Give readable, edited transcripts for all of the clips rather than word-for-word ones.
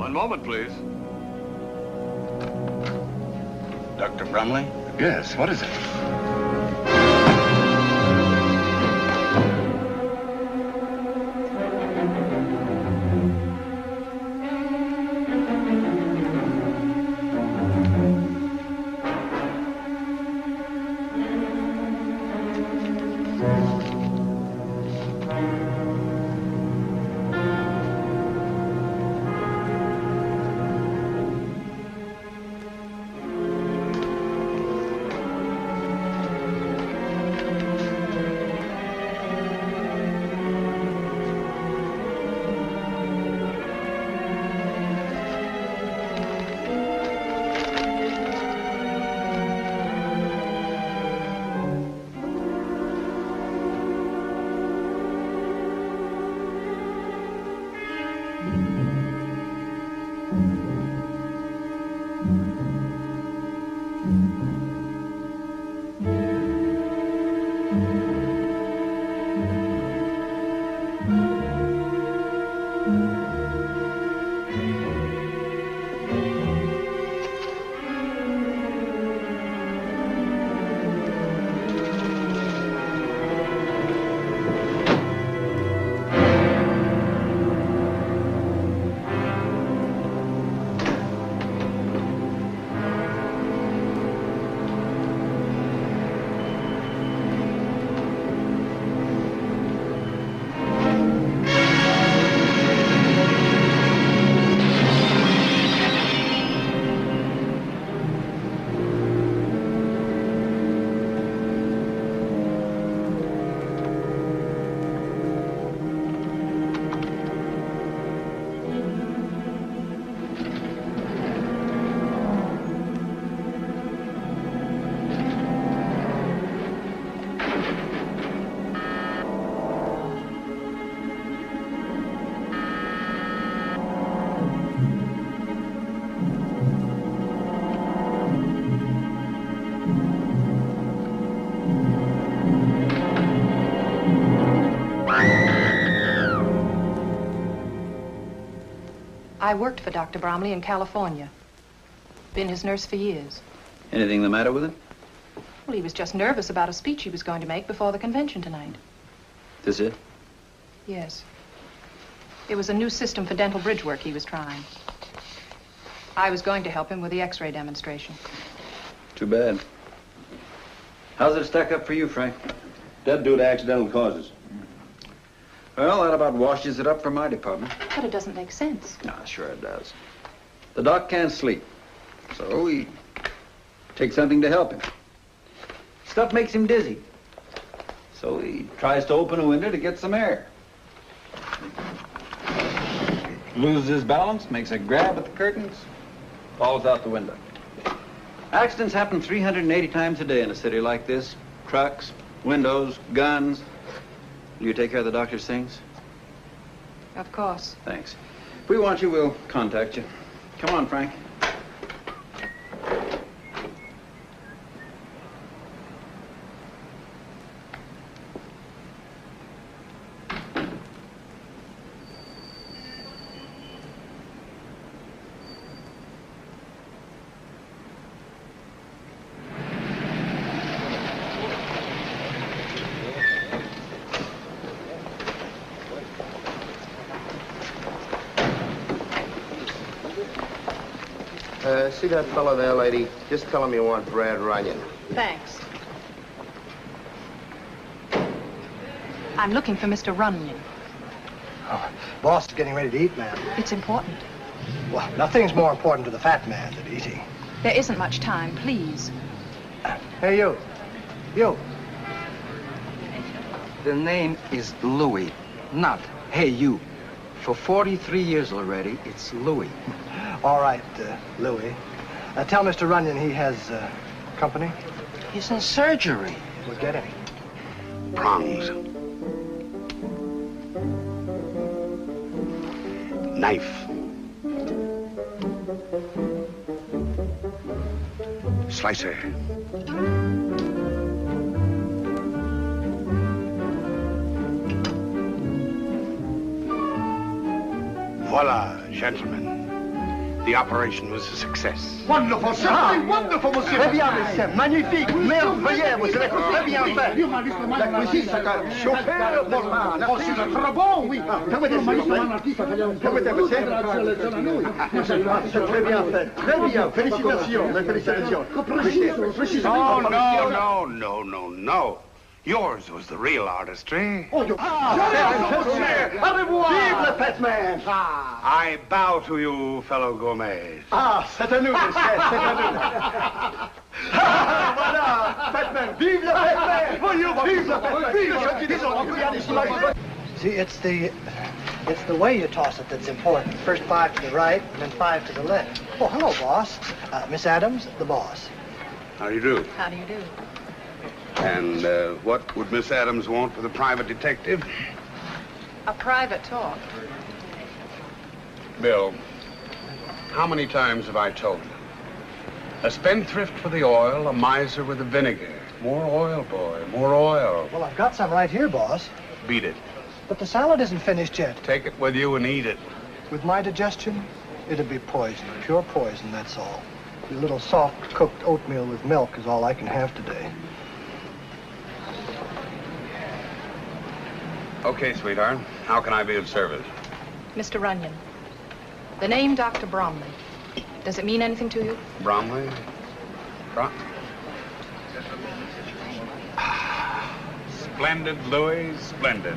One moment, please. Dr. Bromley? Yes, what is it? I worked for Dr. Bromley in California. Been his nurse for years. Anything the matter with him? Well, he was just nervous about a speech he was going to make before the convention tonight. This it? Yes. It was a new system for dental bridge work he was trying. I was going to help him with the X-ray demonstration. Too bad. How's it stack up for you, Frank? Dead due to accidental causes. Well, that about washes it up for my department. But it doesn't make sense. Nah, sure it does. The doc can't sleep, so he takes something to help him. Stuff makes him dizzy, so he tries to open a window to get some air. Loses his balance, makes a grab at the curtains, falls out the window. Accidents happen 380 times a day in a city like this. Trucks, windows, guns. Will you take care of the doctor's things? Of course. Thanks. If we want you, we'll contact you. Come on, Frank. See that fellow there, lady? Just tell him you want Brad Runyon. Thanks. I'm looking for Mr. Runyon. Oh, boss is getting ready to eat, ma'am. It's important. Well, nothing's more important to the fat man than eating. There isn't much time, please. Hey, you. You. The name is Louis, not Hey You. For 43 years already, it's Louis. All right, Louis. Tell Mr. Runyon he has company. He's in surgery. We'll get him. Prongs. Knife. Slicer. Voila, gentlemen. The operation was a success. Wonderful, simply wonderful, monsieur. Très bien, monsieur. Magnifique, merveilleux. Vous avez très bien fait. La cuisine, c'est un chauffeur normand. Oh, c'est très bon, oui. Permettez, s'il vous plaît. Permettez, monsieur. C'est très bien fait. Très bien. Félicitations. Félicitations. No. Yours was the real artistry. Oh, you... Au revoir. Vive le Fatman. I bow to you, fellow gourmets. C'est à nous, monsieur. C'est à nous. Voilà, Fatman. Vive le Fatman. Vive le Fatman. Vive le See, it's the way you toss it that's important. First 5 to the right, and then 5 to the left. Oh, hello, boss. Miss Adams, the boss. How do you do? How do you do? And what would Miss Adams want with a private detective? A private talk. Bill, how many times have I told you? A spendthrift for the oil, a miser with the vinegar. More oil, boy, more oil. Well, I've got some right here, boss. Beat it. But the salad isn't finished yet. Take it with you and eat it. With my digestion, it'd be poison. Pure poison, that's all. A little soft-cooked oatmeal with milk is all I can have today. Okay, sweetheart. How can I be of service? Mr. Runyon, the name Dr. Bromley, does it mean anything to you? Bromley? Splendid, Louis, splendid.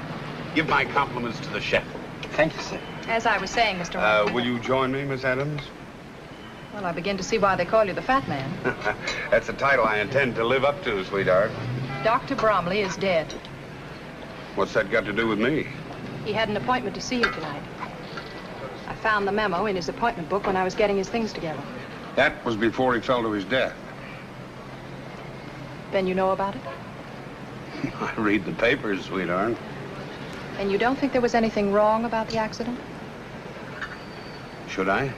Give my compliments to the chef. Thank you, sir. As I was saying, Mr. Runyon... Will you join me, Miss Adams? Well, I begin to see why they call you the Fat Man. That's a title I intend to live up to, sweetheart. Dr. Bromley is dead. What's that got to do with me? He had an appointment to see you tonight. I found the memo in his appointment book when I was getting his things together. That was before he fell to his death. Then you know about it? I read the papers, sweetheart. And you don't think there was anything wrong about the accident? Should I?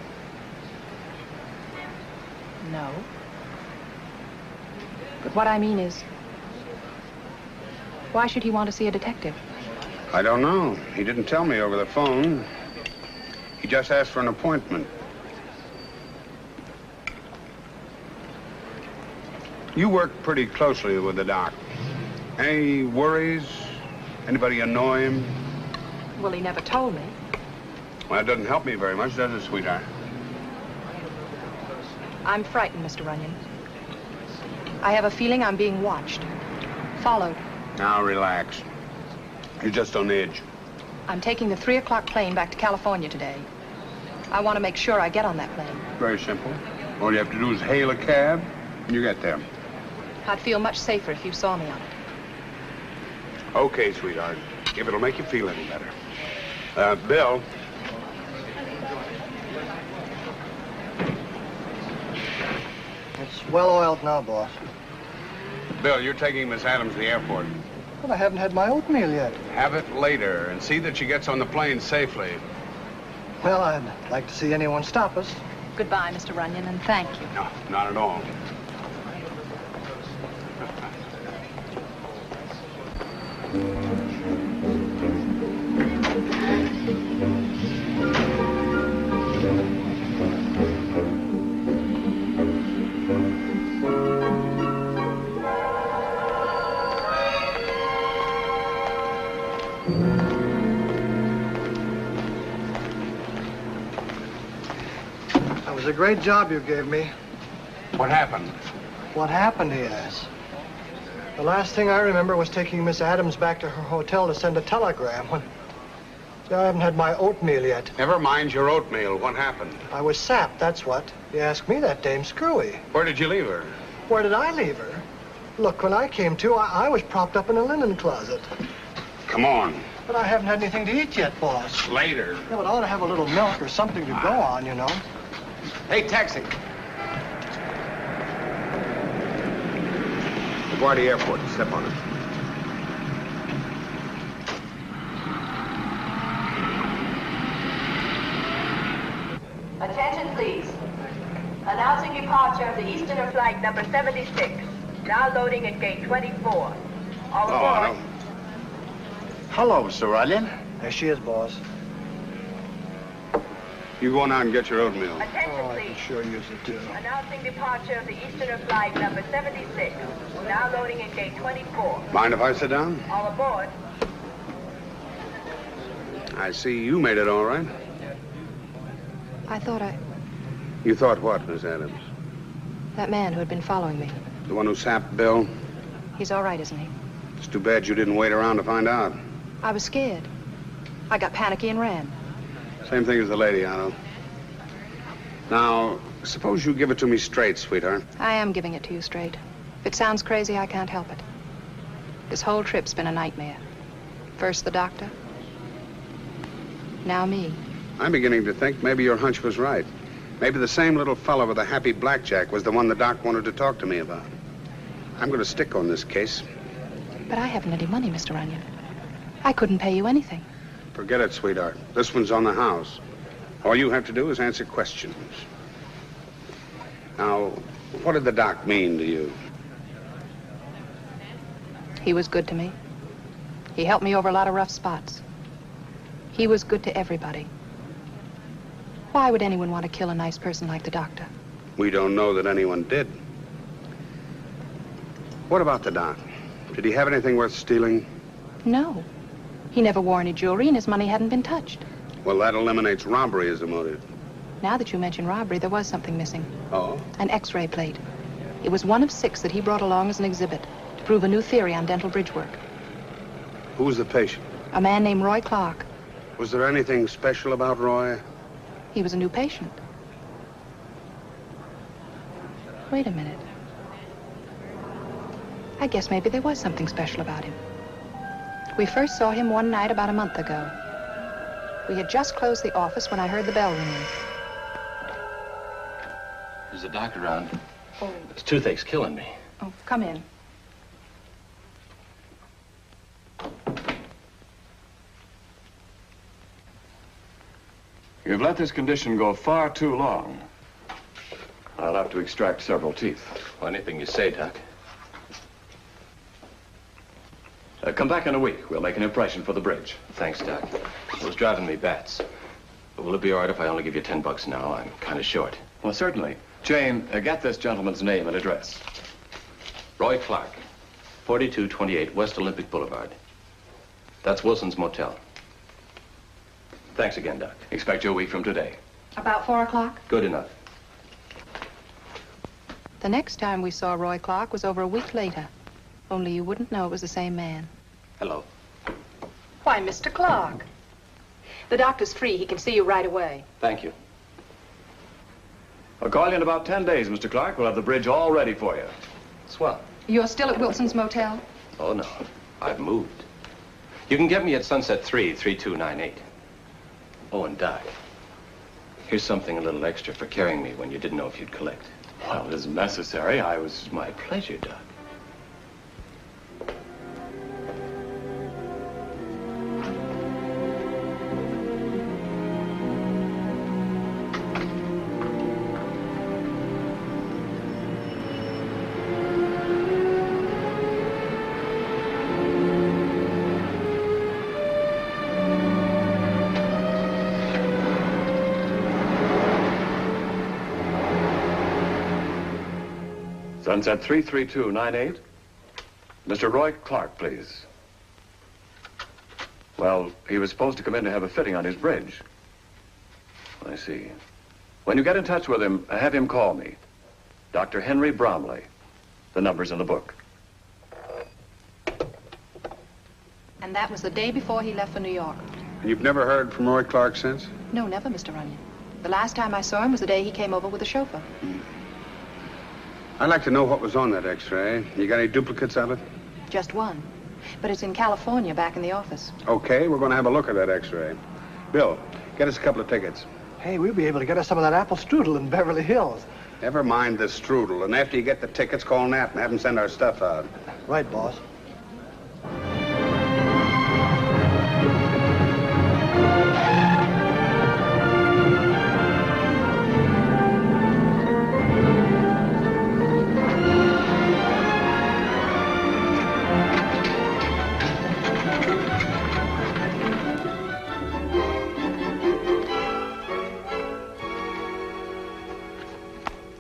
No. But what I mean is, why should he want to see a detective? I don't know. He didn't tell me over the phone. He just asked for an appointment. You work pretty closely with the doc. Any worries? Anybody annoy him? Well, he never told me. Well, that doesn't help me very much, does it, sweetheart? I'm frightened, Mr. Runyon. I have a feeling I'm being watched, followed. Now, relax. You're just on edge. I'm taking the 3 o'clock plane back to California today. I want to make sure I get on that plane. Very simple. All you have to do is hail a cab, and you get there. I'd feel much safer if you saw me on it. Okay, sweetheart. If it'll make you feel any better. Bill. It's well-oiled now, boss. Bill, you're taking Miss Adams to the airport. But I haven't had my oatmeal yet. Have it later, and see that she gets on the plane safely. Well, I'd like to see anyone stop us. Goodbye, Mr. Runyon, and thank you. No, not at all. That was a great job you gave me. What happened? What happened, he asks. The last thing I remember was taking Miss Adams back to her hotel to send a telegram when... I haven't had my oatmeal yet. Never mind your oatmeal. What happened? I was sapped, that's what. You asked me that, Dame Screwy. Where did you leave her? Where did I leave her? Look, when I came to, I was propped up in a linen closet. Come on. But I haven't had anything to eat yet, boss. Later. Yeah, but I ought to have a little milk or something to go on, you know. Hey, taxi. LaGuardia Airport. Step on it. Attention, please. Announcing departure of the Easterner flight number 76. Now loading at gate 24. All aboard. Hello, Mr. Runyon. There she is, boss. You go on out and get your oatmeal. Attention, Oh, I please. can sure use it, too. Announcing departure of the Easterner flight number 76. Now loading at gate 24. Mind if I sit down? All aboard. I see you made it all right. I thought You thought what, Miss Adams? that man who had been following me. The one who sapped Bill? He's all right, isn't he? It's too bad you didn't wait around to find out. I was scared. I got panicky and ran. Same thing as the lady, Otto. Now, suppose you give it to me straight, sweetheart. I am giving it to you straight. If it sounds crazy, I can't help it. This whole trip's been a nightmare. First the doctor. Now me. I'm beginning to think maybe your hunch was right. Maybe the same little fellow with the happy blackjack was the one the doc wanted to talk to me about. I'm going to stick on this case. But I haven't any money, Mr. Runyon. I couldn't pay you anything. Forget it, sweetheart. This one's on the house. All you have to do is answer questions. Now, what did the doc mean to you? He was good to me. He helped me over a lot of rough spots. He was good to everybody. Why would anyone want to kill a nice person like the doctor? We don't know that anyone did. What about the doc? Did he have anything worth stealing? No. He never wore any jewelry and his money hadn't been touched. Well, that eliminates robbery as a motive. Now that you mention robbery, there was something missing. Oh? An X-ray plate. It was one of 6 that he brought along as an exhibit to prove a new theory on dental bridge work. Who was the patient? A man named Roy Clark. Was there anything special about Roy? He was a new patient. Wait a minute. I guess maybe there was something special about him. We first saw him one night about a month ago. We had just closed the office when I heard the bell ringing. Is the doctor around? Oh. This toothache's killing me. Oh, come in. You've let this condition go far too long. I'll have to extract several teeth. Well, anything you say, Doc. Come back in a week. We'll make an impression for the bridge. Thanks, Doc. It was driving me bats. But will it be all right if I only give you $10 now? I'm kind of short. Well, certainly. Jane, get this gentleman's name and address. Roy Clark, 4228 West Olympic Boulevard. That's Wilson's Motel. Thanks again, Doc. Expect you a week from today. About 4 o'clock? Good enough. The next time we saw Roy Clark was over a week later. Only you wouldn't know it was the same man. Hello. Why, Mr. Clark. The doctor's free. He can see you right away. Thank you. I'll call you in about 10 days, Mr. Clark. We'll have the bridge all ready for you. Swell. You're still at Wilson's Motel? Oh, no. I've moved. You can get me at Sunset 3, 3298. Oh, and Doc, here's something a little extra for carrying me when you didn't know if you'd collect. Well, it isn't necessary. It's my pleasure, Doc. Sunset 33298. Mr. Roy Clark, please. Well, he was supposed to come in to have a fitting on his bridge. I see. When you get in touch with him, have him call me. Dr. Henry Bromley. The number's in the book. And that was the day before he left for New York. And you've never heard from Roy Clark since? No, never, Mr. Runyon. The last time I saw him was the day he came over with the chauffeur. I'd like to know what was on that X-ray. You got any duplicates of it? Just one. But it's in California, back in the office. Okay, we're going to have a look at that X-ray. Bill, get us a couple of tickets. Hey, we'll be able to get us some of that apple strudel in Beverly Hills. Never mind the strudel. And after you get the tickets, call Nat and have him send our stuff out. Right, boss.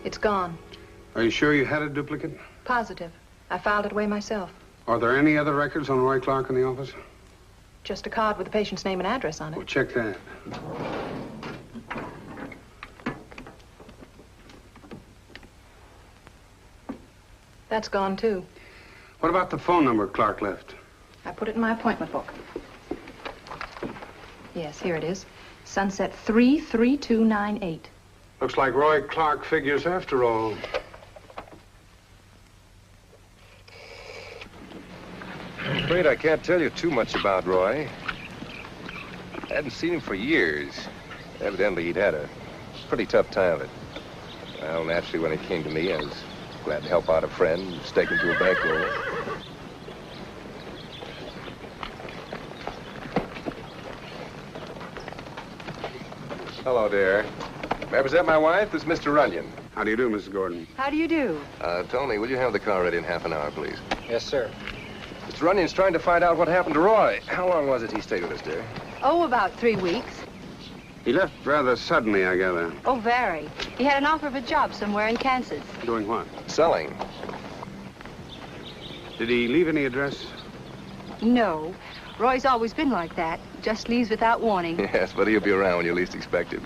It's gone. Are you sure you had a duplicate? Positive. I filed it away myself. Are there any other records on Roy Clark in the office? Just a card with the patient's name and address on it. Well, check that. That's gone, too. What about the phone number Clark left? I put it in my appointment book. Yes, here it is. Sunset 33298. Looks like Roy Clark figures after all. I'm afraid I can't tell you too much about Roy. I hadn't seen him for years. Evidently, he'd had a pretty tough time of it. Well, naturally, when it came to me, I was glad to help out a friend, stake him to a bankroll. Hello, dear. Represent my wife? This is Mr. Runyon. How do you do, Mrs. Gordon? How do you do? Tony, will you have the car ready in half an hour, please? Yes, sir. Mr. Runyon's trying to find out what happened to Roy. How long was it he stayed with us, dear? Oh, about 3 weeks. He left rather suddenly, I gather. Oh, very. He had an offer of a job somewhere in Kansas. Doing what? Selling. Did he leave any address? No. Roy's always been like that. Just leaves without warning. Yes, but he'll be around when you least expect him.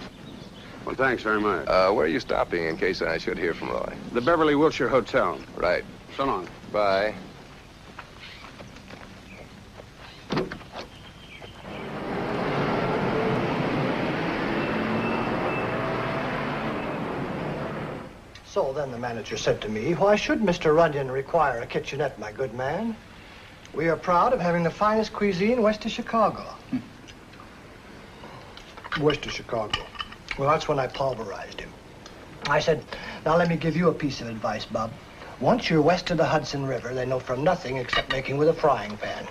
Well, thanks very much. Where are you stopping in case I should hear from Roy? The Beverly Wilshire Hotel. Right. So long. Bye. So then the manager said to me, why should Mr. Runyon require a kitchenette, my good man? We are proud of having the finest cuisine west of Chicago. West of Chicago. Well, that's when I pulverized him. I said, now let me give you a piece of advice, Bob. Once you're west of the Hudson River, they know from nothing except making with a frying pan.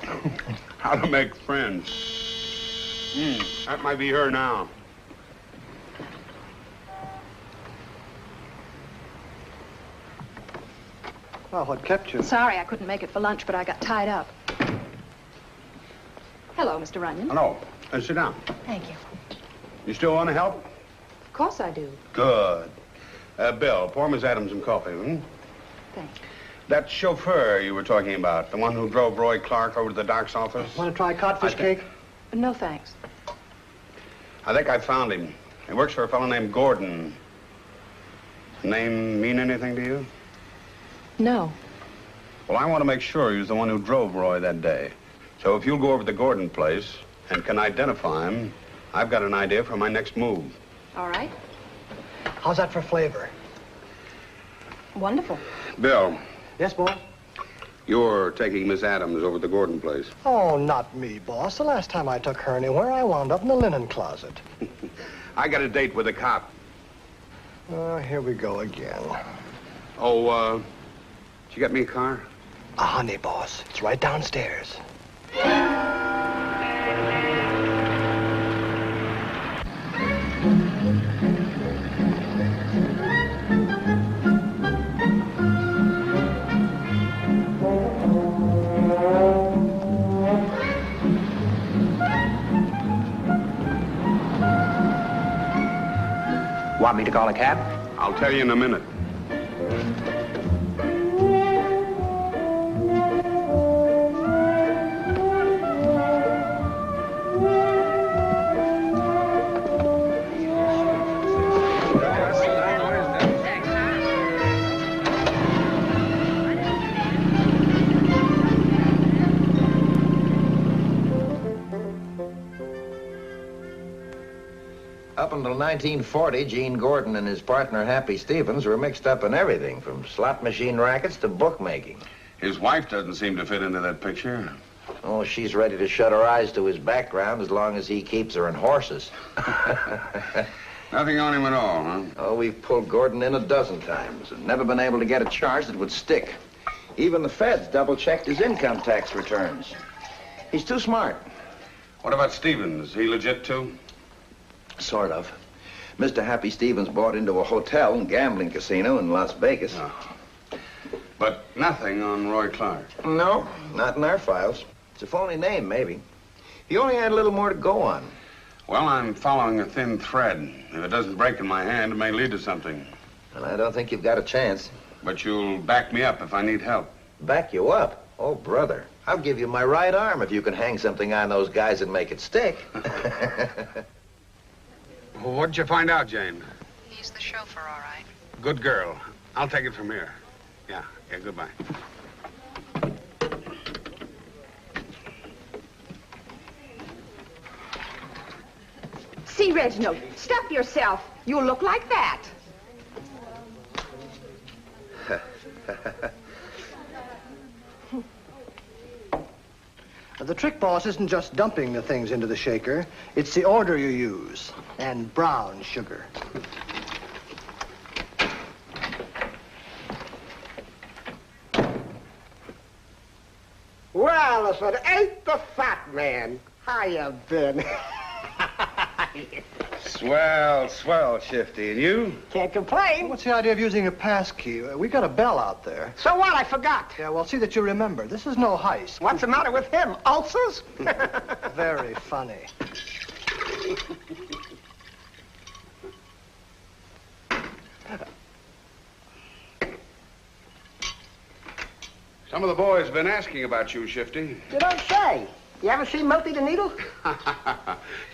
How to make friends. That might be her now. Well, what kept you? Sorry I couldn't make it for lunch, but I got tied up. Hello, Mr. Runyon. Hello. Sit down. Thank you. You still want to help? Of course I do. Good. Bill, pour Miss Adams some coffee, Thanks. That chauffeur you were talking about, the one who drove Roy Clark over to the doc's office? Want to try codfish cake? No, thanks. I think I found him. He works for a fellow named Gordon. Name mean anything to you? No. Well, I want to make sure he was the one who drove Roy that day. So if you'll go over to the Gordon place and can identify him, I've got an idea for my next move. All right. How's that for flavor? Wonderful. Bill. Yes, boss? You're taking Miss Adams over to the Gordon place. Oh, not me, boss. The last time I took her anywhere, I wound up in the linen closet. I got a date with a cop. Here we go again. Oh, did you get me a car? Honey, boss. It's right downstairs. Want me to call a cab? I'll tell you in a minute. Up until 1940, Gene Gordon and his partner, Happy Stevens, were mixed up in everything, from slot machine rackets to bookmaking. His wife doesn't seem to fit into that picture. Oh, she's ready to shut her eyes to his background as long as he keeps her in horses. Nothing on him at all, huh? Oh, we've pulled Gordon in a dozen times and never been able to get a charge that would stick. Even the feds double-checked his income tax returns. He's too smart. What about Stevens? He legit, too? Sort of. Mr. Happy Stevens bought into a hotel and gambling casino in Las Vegas. Oh. But nothing on Roy Clark? No, not in our files. It's a phony name, maybe. He only had a little more to go on. Well, I'm following a thin thread. If it doesn't break in my hand, it may lead to something. Well, I don't think you've got a chance. But you'll back me up if I need help. Back you up? Oh, brother. I'll give you my right arm if you can hang something on those guys and make it stick. Well, what'd you find out, Jane? He's the chauffeur, all right. Good girl. I'll take it from here. Yeah, goodbye. See, Reginald, stop yourself. You'll look like that. The trick, boss, isn't just dumping the things into the shaker. It's the order you use. And brown sugar. Well, if it ain't the fat man. How you been? Swell, Shifty. And you? Can't complain. What's the idea of using a pass key? We got a bell out there. So what? I forgot. Yeah, well, see that you remember. This is no heist. What's the matter with him? Ulcers? Very funny. Some of the boys have been asking about you, Shifty. You don't say. You ever seen Milty the Needle?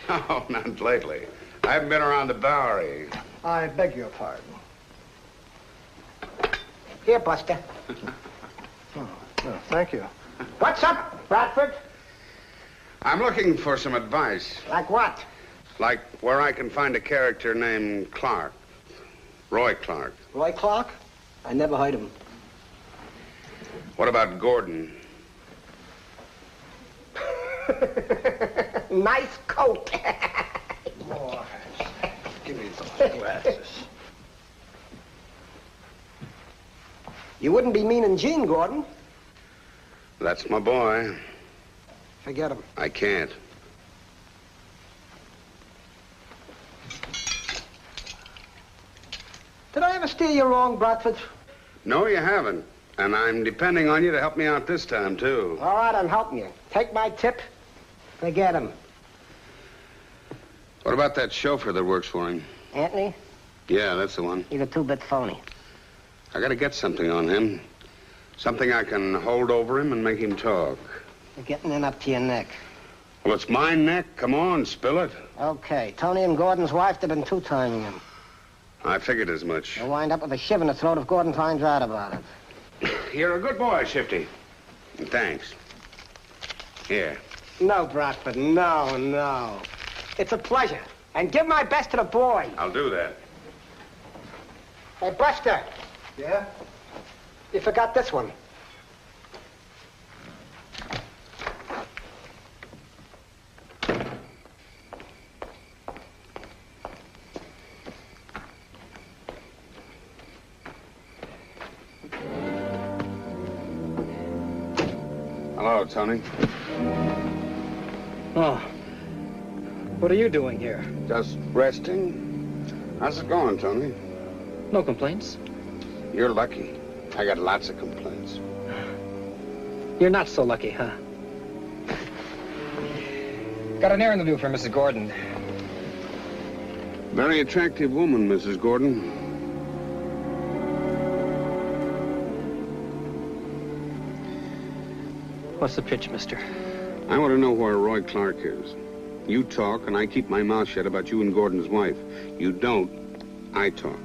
No, not lately. I haven't been around the Bowery. I beg your pardon. Here, Buster. Oh, thank you. What's up, Bradford? I'm looking for some advice. Like what? Like where I can find a character named Clark. Roy Clark. Roy Clark? I never heard of him. What about Gordon? Nice coat. Boy, give me those glasses. You wouldn't be meaning Gene, Gordon. That's my boy. Forget him. I can't. Did I ever steer you wrong, Bradford? No, you haven't. And I'm depending on you to help me out this time, too. All right, I'm helping you. Take my tip. Forget him. What about that chauffeur that works for him? Anthony? Yeah, that's the one. He's a two-bit phony. I gotta get something on him. Something I can hold over him and make him talk. You're getting in up to your neck. Well, it's my neck. Come on, spill it. Okay. Tony and Gordon's wife, they've been two-timing him. I figured as much. You'll wind up with a shiv in the throat if Gordon finds out about it. You're a good boy, Shifty. Thanks. Here. No, Bradford, no. It's a pleasure. And give my best to the boy. I'll do that. Hey, Buster. Yeah? You forgot this one. Hello, Tony. Oh. What are you doing here? Just resting. How's it going, Tony? No complaints. You're lucky. I got lots of complaints. You're not so lucky, huh? Got an errand to do for Mrs. Gordon. Very attractive woman, Mrs. Gordon. What's the pitch, mister? I want to know where Roy Clark is. You talk, and I keep my mouth shut about you and Gordon's wife. You don't, I talk.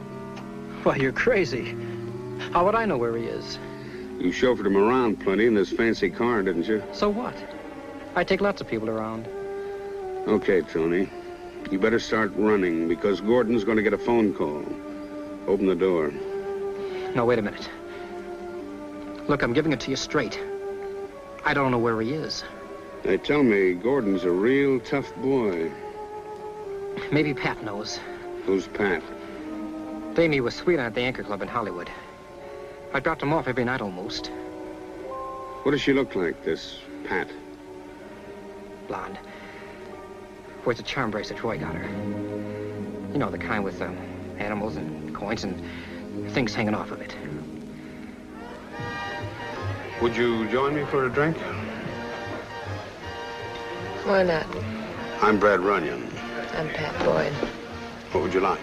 Why, you're crazy. How would I know where he is? You chauffeured him around plenty in this fancy car, didn't you? So what? I take lots of people around. Okay, Tony. You better start running, because Gordon's going to get a phone call. Open the door. No, wait a minute. Look, I'm giving it to you straight. I don't know where he is. They tell me Gordon's a real tough boy. Maybe Pat knows. Who's Pat? Damie was sweet on at the Anchor Club in Hollywood. I dropped him off every night almost. What does she look like, this Pat? Blonde. Wears a charm bracelet Roy got her. You know, the kind with animals and coins and things hanging off of it. Would you join me for a drink? Why not? I'm Brad Runyon. I'm Pat Boyd. What would you like?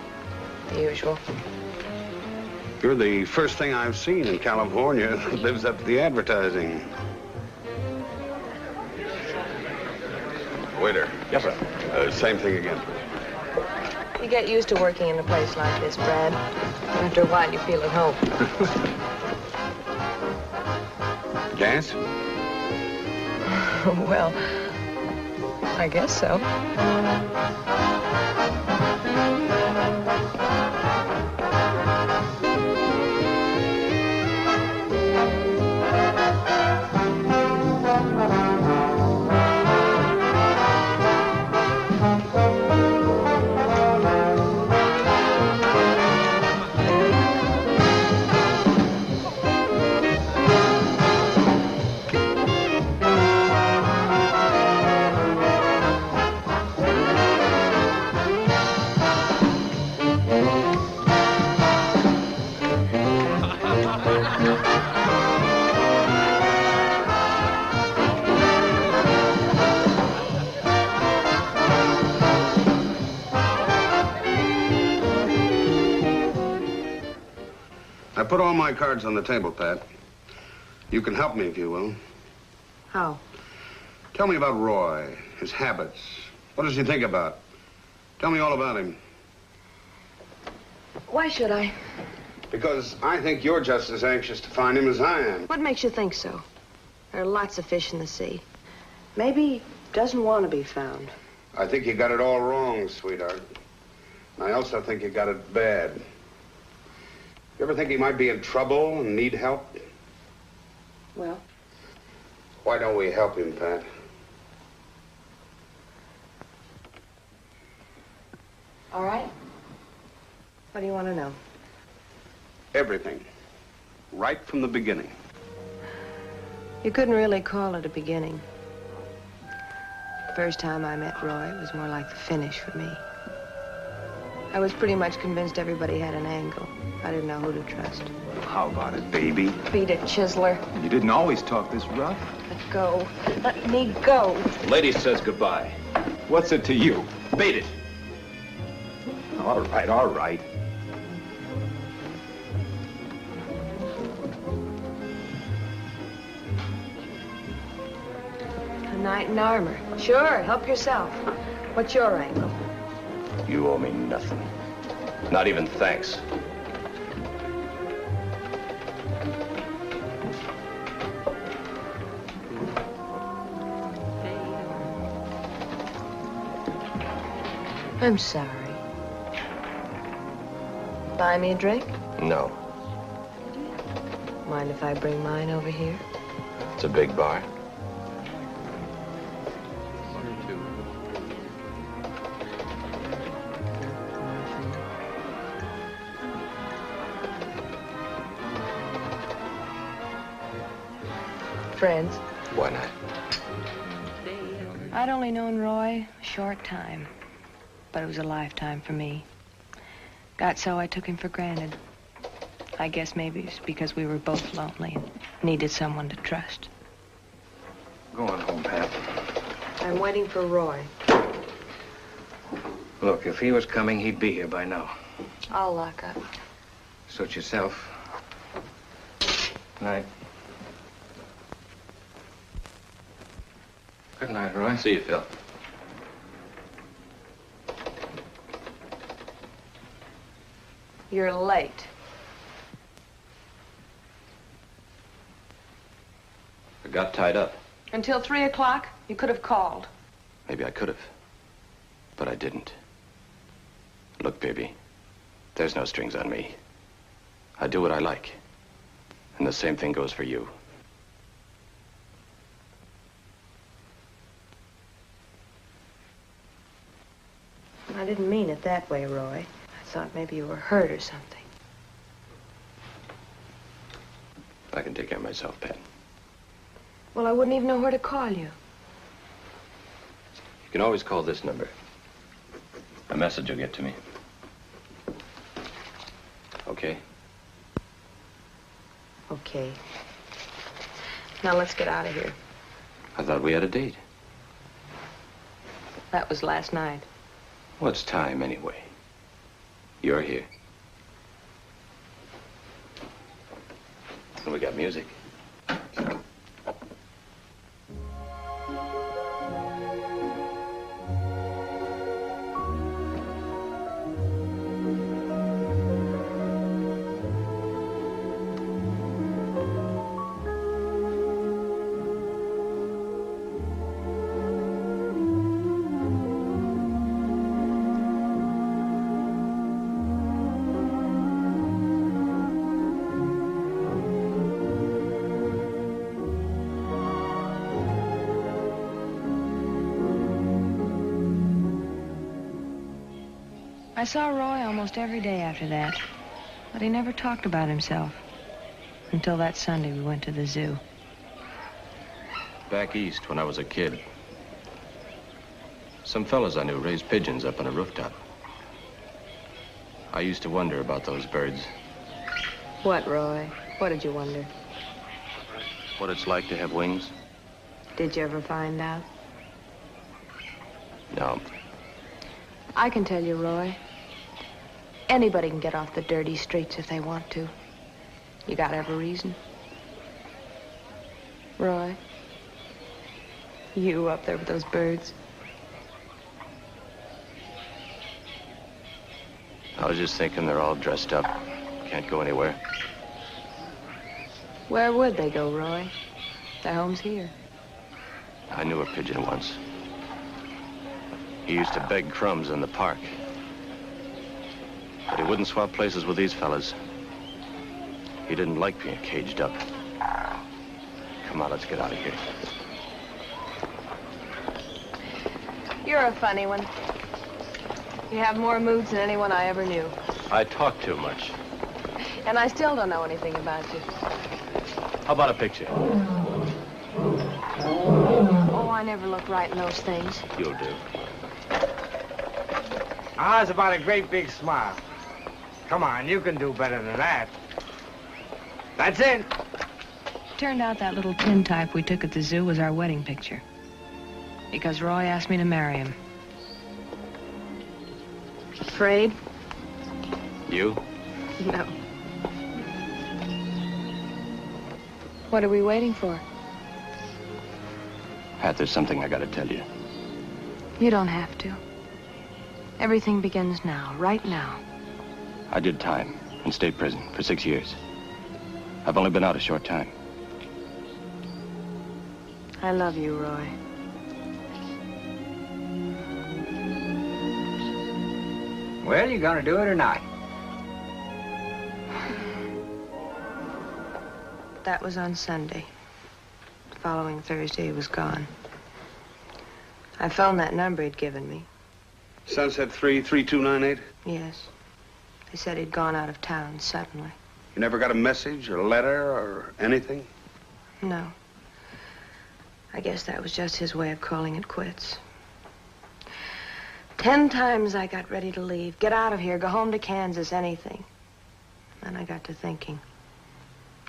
The usual. You're the first thing I've seen in California that lives up to the advertising. Waiter. Yes, sir. Same thing again. You get used to working in a place like this, Brad. After a while, you feel at home. Gas? Well, I guess so. I put all my cards on the table, Pat. You can help me if you will. How? Tell me about Roy, his habits. What does he think about? Tell me all about him. Why should I? Because I think you're just as anxious to find him as I am. What makes you think so? There are lots of fish in the sea. Maybe he doesn't want to be found. I think you got it all wrong, sweetheart. And I also think you got it bad. You ever think he might be in trouble and need help? Well? Why don't we help him, Pat? All right. What do you want to know? Everything. Right from the beginning. You couldn't really call it a beginning. The first time I met Roy, it was more like the finish for me. I was pretty much convinced everybody had an angle. I didn't know who to trust. How about it, baby? Beat it, Chiseler. You didn't always talk this rough. Let go. Let me go. Lady says goodbye. What's it to you? Beat it. All right, all right. A knight in armor. Sure, help yourself. What's your angle? You owe me nothing. Not even thanks. I'm sorry. Buy me a drink? No. Mind if I bring mine over here? It's a big bar. Friends? Why not? I'd only known Roy a short time, but it was a lifetime for me. Got so I took him for granted. I guess maybe it's because we were both lonely and needed someone to trust. Go on home, Pat. I'm waiting for Roy. Look, if he was coming, he'd be here by now. I'll lock up. Suit yourself. Night. Good night, Roy. See you, Phil. You're late. I got tied up. Until 3 o'clock, you could have called. Maybe I could have, but I didn't. Look, baby, there's no strings on me. I do what I like, and the same thing goes for you. I didn't mean it that way, Roy. I thought maybe you were hurt or something. I can take care of myself, Pat. Well, I wouldn't even know where to call you. You can always call this number. A message will get to me. Okay? Okay. Now let's get out of here. I thought we had a date. That was last night. What's time, anyway? You're here. And we got music. I saw Roy almost every day after that, but he never talked about himself until that Sunday we went to the zoo. Back east, when I was a kid, some fellas I knew raised pigeons up on a rooftop. I used to wonder about those birds. What, Roy? What did you wonder? What it's like to have wings? Did you ever find out? No. I can tell you, Roy. Anybody can get off the dirty streets if they want to. You gotta have a reason. Roy, you up there with those birds. I was just thinking they're all dressed up. Can't go anywhere. Where would they go, Roy? Their home's here. I knew a pigeon once. He used to beg crumbs in the park. But he wouldn't swap places with these fellas. He didn't like being caged up. Come on, let's get out of here. You're a funny one. You have more moods than anyone I ever knew. I talk too much. And I still don't know anything about you. How about a picture? Oh, I never look right in those things. You'll do. How's about a great big smile? Come on, you can do better than that. That's it. Turned out that little tintype we took at the zoo was our wedding picture. Because Roy asked me to marry him. Afraid? You? No. What are we waiting for? Pat, there's something I gotta tell you. You don't have to. Everything begins now, right now. I did time in state prison for 6 years. I've only been out a short time. I love you, Roy. Well, you gonna do it or not? That was on Sunday. The following Thursday, he was gone. I phoned that number he'd given me. Sunset 3, 3298? Yes. They said he'd gone out of town suddenly. You never got a message or letter or anything? No. I guess that was just his way of calling it quits. 10 times I got ready to leave, get out of here, go home to Kansas, anything. Then I got to thinking.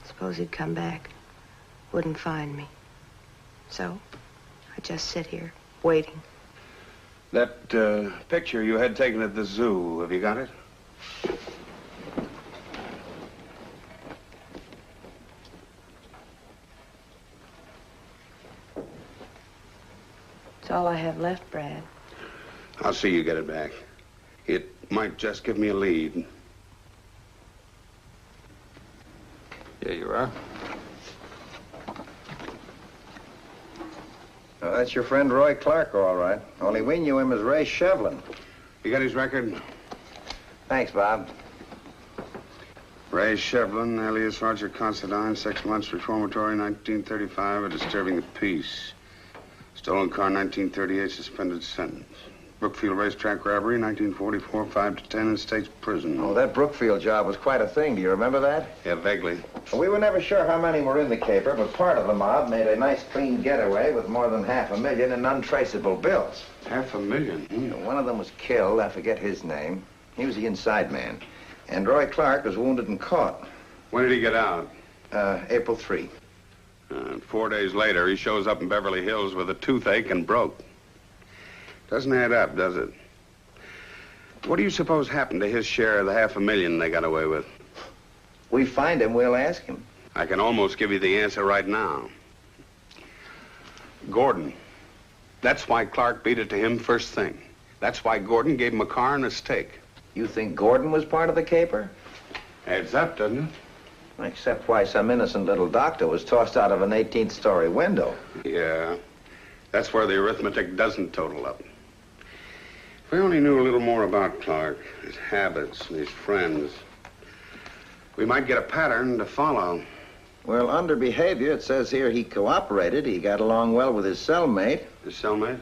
Suppose he'd come back, wouldn't find me. So, I just sit here, waiting. That picture you had taken at the zoo, have you got it? It's all I have left, Brad. I'll see you get it back. It might just give me a lead. Here you are. Oh, that's your friend Roy Clark, all right. Only we knew him as Ray Shevlin. You got his record? Thanks, Bob. Ray Shevlin, alias Roger Considine, 6 months reformatory, 1935, a disturbing the peace. Stolen car, 1938, suspended sentence. Brookfield racetrack robbery, 1944, 5 to 10 in state's prison. Oh, that Brookfield job was quite a thing. Do you remember that? Yeah, vaguely. Well, we were never sure how many were in the caper, but part of the mob made a nice, clean getaway with more than $500,000 in untraceable bills. $500,000? One of them was killed. I forget his name. He was the inside man. And Roy Clark was wounded and caught. When did he get out? April 3. 4 days later, he shows up in Beverly Hills with a toothache and broke. Doesn't add up, does it? What do you suppose happened to his share of the $500,000 they got away with? We find him, we'll ask him. I can almost give you the answer right now. Gordon. That's why Clark beat it to him first thing. That's why Gordon gave him a car and a steak. You think Gordon was part of the caper? Adds up, doesn't it? Except why some innocent little doctor was tossed out of an 18th-story window. Yeah. That's where the arithmetic doesn't total up. If we only knew a little more about Clark, his habits, and his friends, we might get a pattern to follow. Well, under behavior, it says here he cooperated. He got along well with his cellmate. His cellmate?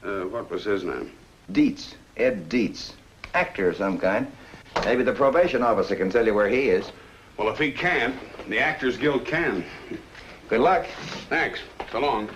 What was his name? Dietz. Ed Dietz. Actor of some kind. Maybe the probation officer can tell you where he is. Well, if he can't, the Actors Guild can. Good luck. Thanks. So long.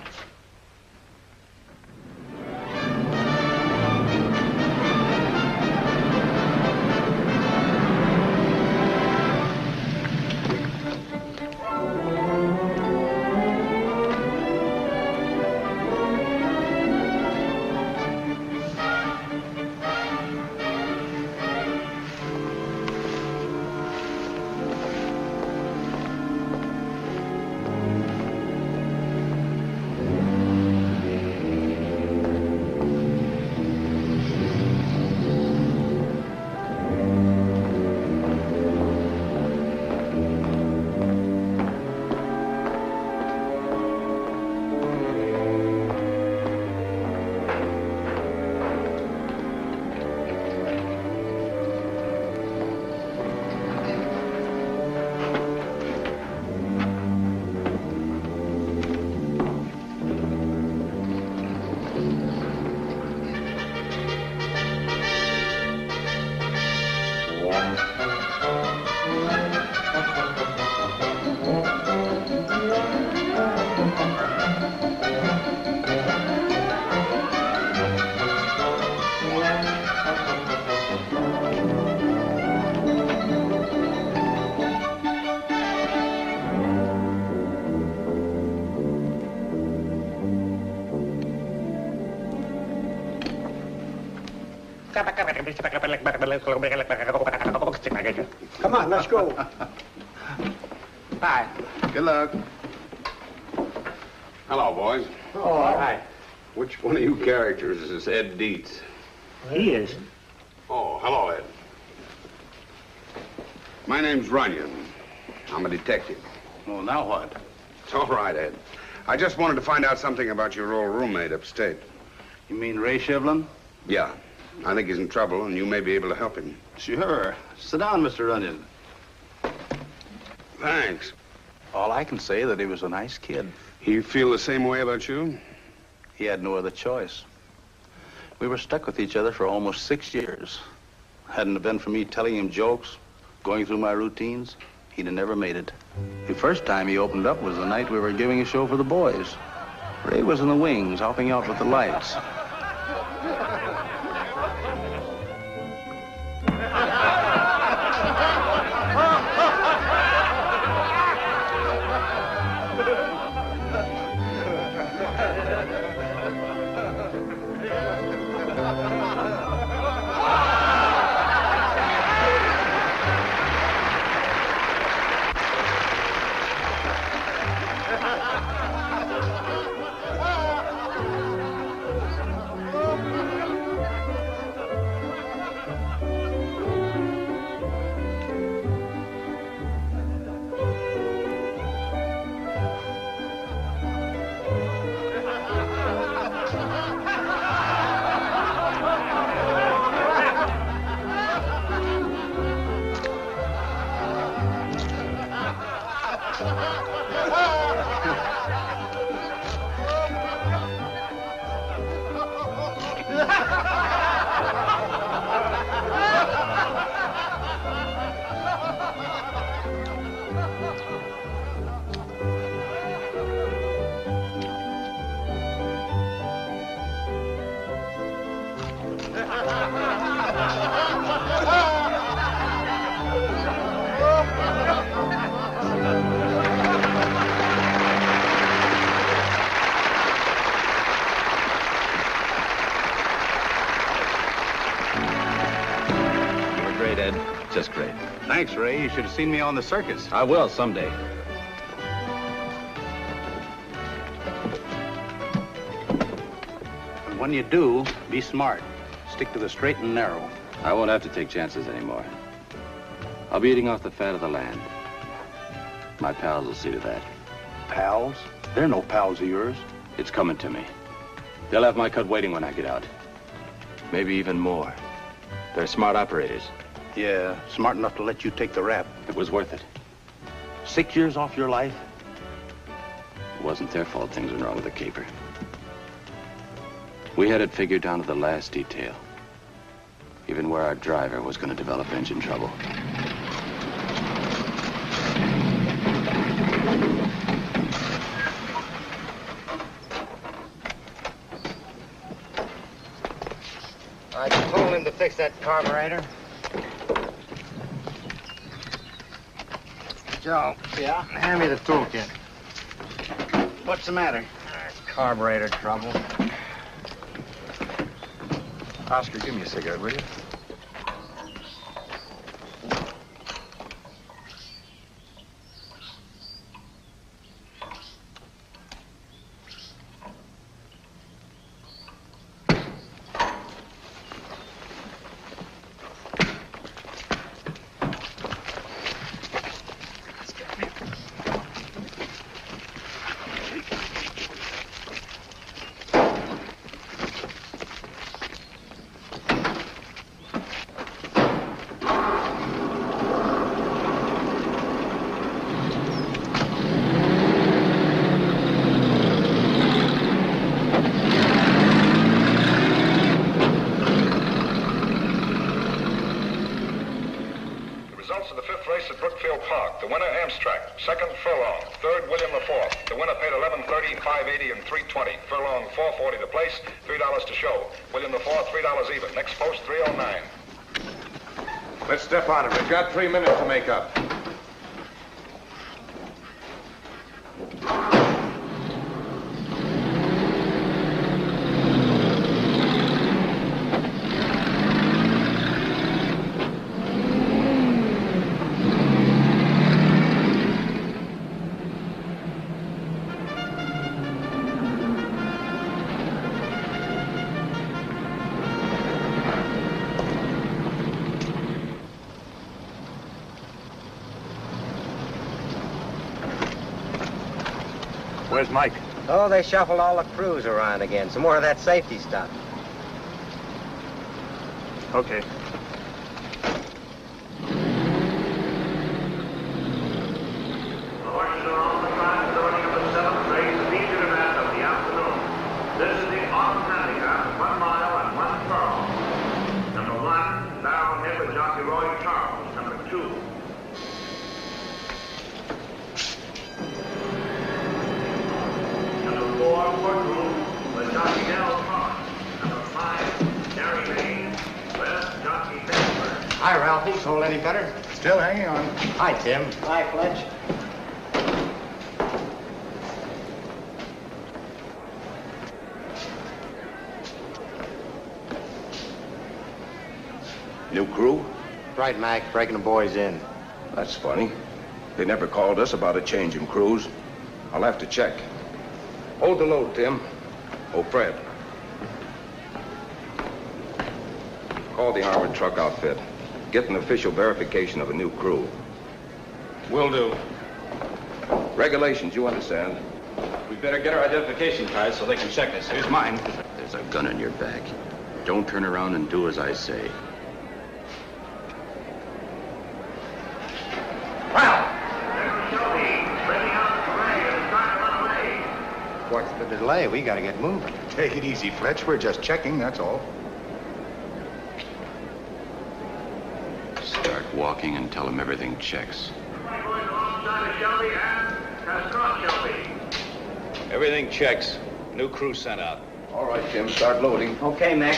Come on, let's go. Hi. Good luck. Hello, boys. Oh, hi. Which one of you characters is Ed Dietz? He is. Oh, hello, Ed. My name's Runyon. I'm a detective. Well, now what? It's all right, Ed. I just wanted to find out something about your old roommate upstate. You mean Ray Shevlin? Yeah. I think he's in trouble, and you may be able to help him. Sure. Sit down, Mr. Runyon. Thanks. All I can say is that he was a nice kid. You feel the same way about you? He had no other choice. We were stuck with each other for almost 6 years. Hadn't it been for me telling him jokes, going through my routines, he'd have never made it. The first time he opened up was the night we were giving a show for the boys. Ray was in the wings, helping out with the lights. Just great. Thanks, Ray. You should have seen me on the circus. I will someday. when you do, be smart. Stick to the straight and narrow. I won't have to take chances anymore. I'll be eating off the fat of the land. My pals will see to that. Pals? They're no pals of yours. It's coming to me. They'll have my cut waiting when I get out. Maybe even more. They're smart operators. Yeah, smart enough to let you take the rap. It was worth it. 6 years off your life? It wasn't their fault things went wrong with the caper. We had it figured down to the last detail. Even where our driver was going to develop engine trouble. I told him to fix that carburetor. Joe. Yeah? Hand me the toolkit. What's the matter? Carburetor trouble. Oscar, give me a cigarette, will you? Second, Furlong. Third, William IV. The winner paid $11.30, $5.80, and $3.20. Furlong, $4.40 to place, $3 to show. William IV, $3 even. Next post, $3.09. Let's step on it. We've got 3 minutes to make up. Where's Mike? Oh, they shuffled all the crews around again. Some more of that safety stuff. Okay. Hi, Ralphie. Sold any better? Still hanging on. Hi, Tim. Hi, Fletch. New crew? Right, Mac. Breaking the boys in. That's funny. They never called us about a change in crews. I'll have to check. Hold the load, Tim. Oh, Fred. Call the armored truck outfit. Get an official verification of a new crew. Will do. Regulations, you understand. We better get our identification cards so they can check us. Here's mine. There's a gun in your back. Don't turn around and do as I say. What's the delay? We gotta get moving. Take it easy, Fletch. We're just checking, that's all. Start walking and tell them everything checks. Everything checks. New crew sent out. All right, Tim, start loading. Okay, Mac.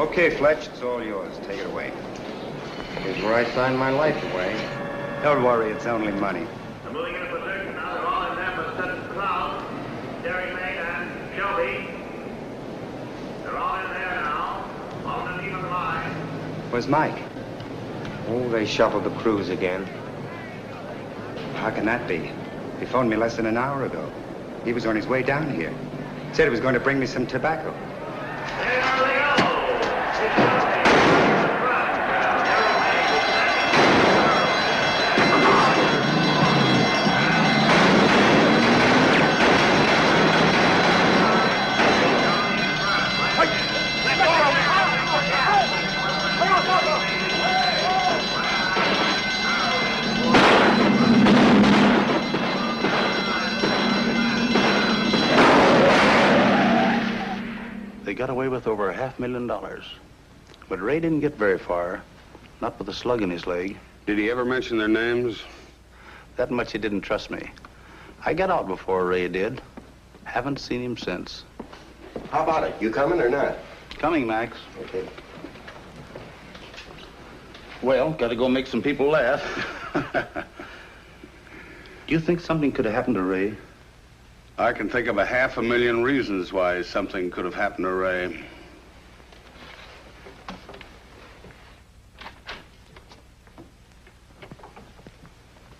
Okay, Fletch, it's all yours. Take it away. Here's where I signed my life away. Don't worry, it's only money. They're moving into position now. They're all in there but Sutton Cloud, Dairy Maid, and Shelby. They're all in there now. All in even line. Where's Mike? Oh, they shuffled the crews again. How can that be? He phoned me less than an hour ago. He was on his way down here. Said he was going to bring me some tobacco. They got away with over $500,000. But Ray didn't get very far, not with a slug in his leg. Did he ever mention their names? That much he didn't trust me. I got out before Ray did. Haven't seen him since. How about it? You coming or not? Coming, Max. Okay. Well, gotta go make some people laugh. Do you think something could have happened to Ray? I can think of 500,000 reasons why something could have happened to Ray.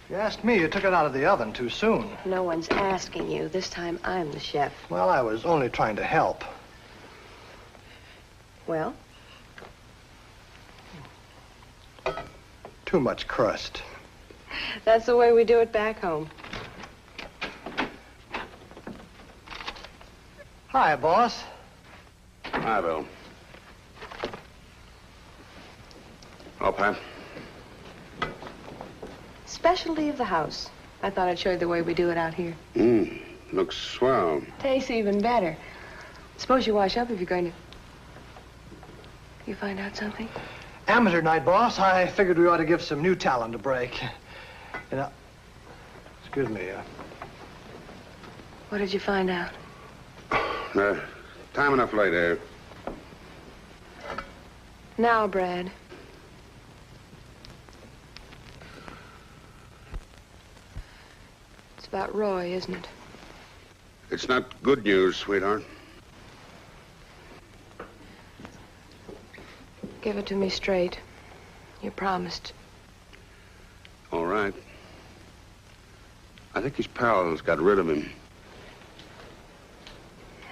You asked me, you took it out of the oven too soon. No one's asking you. This time I'm the chef. Well, I was only trying to help. Well? Too much crust. That's the way we do it back home. Hi, boss. Hi, Bill. Oh, Pat. Specialty of the house. I thought I'd show you the way we do it out here. Looks swell. Tastes even better. Suppose you wash up if you're going to... You find out something? Amateur night, boss. I figured we ought to give some new talent a break. You know... Excuse me, What did you find out? Time enough later. Now, Brad. It's about Roy, isn't it? It's not good news, sweetheart. Give it to me straight. You promised. All right. I think his pals got rid of him.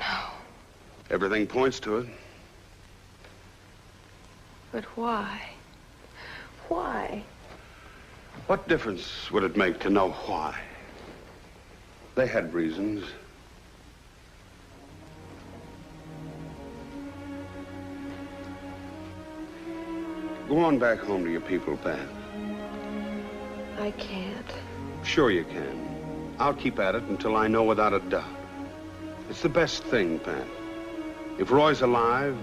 No. Everything points to it. But why? Why? What difference would it make to know why? They had reasons. Go on back home to your people, Pat. I can't. Sure you can. I'll keep at it until I know without a doubt. It's the best thing, Pat. If Roy's alive,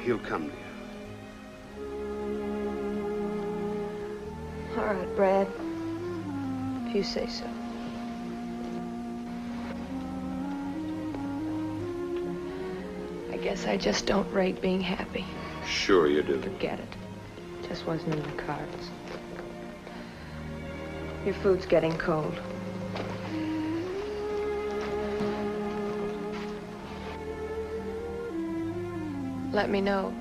he'll come to you. All right, Brad. If you say so. I guess I just don't rate being happy. Sure you do. Forget it. Just wasn't in the cards. Your food's getting cold. Let me know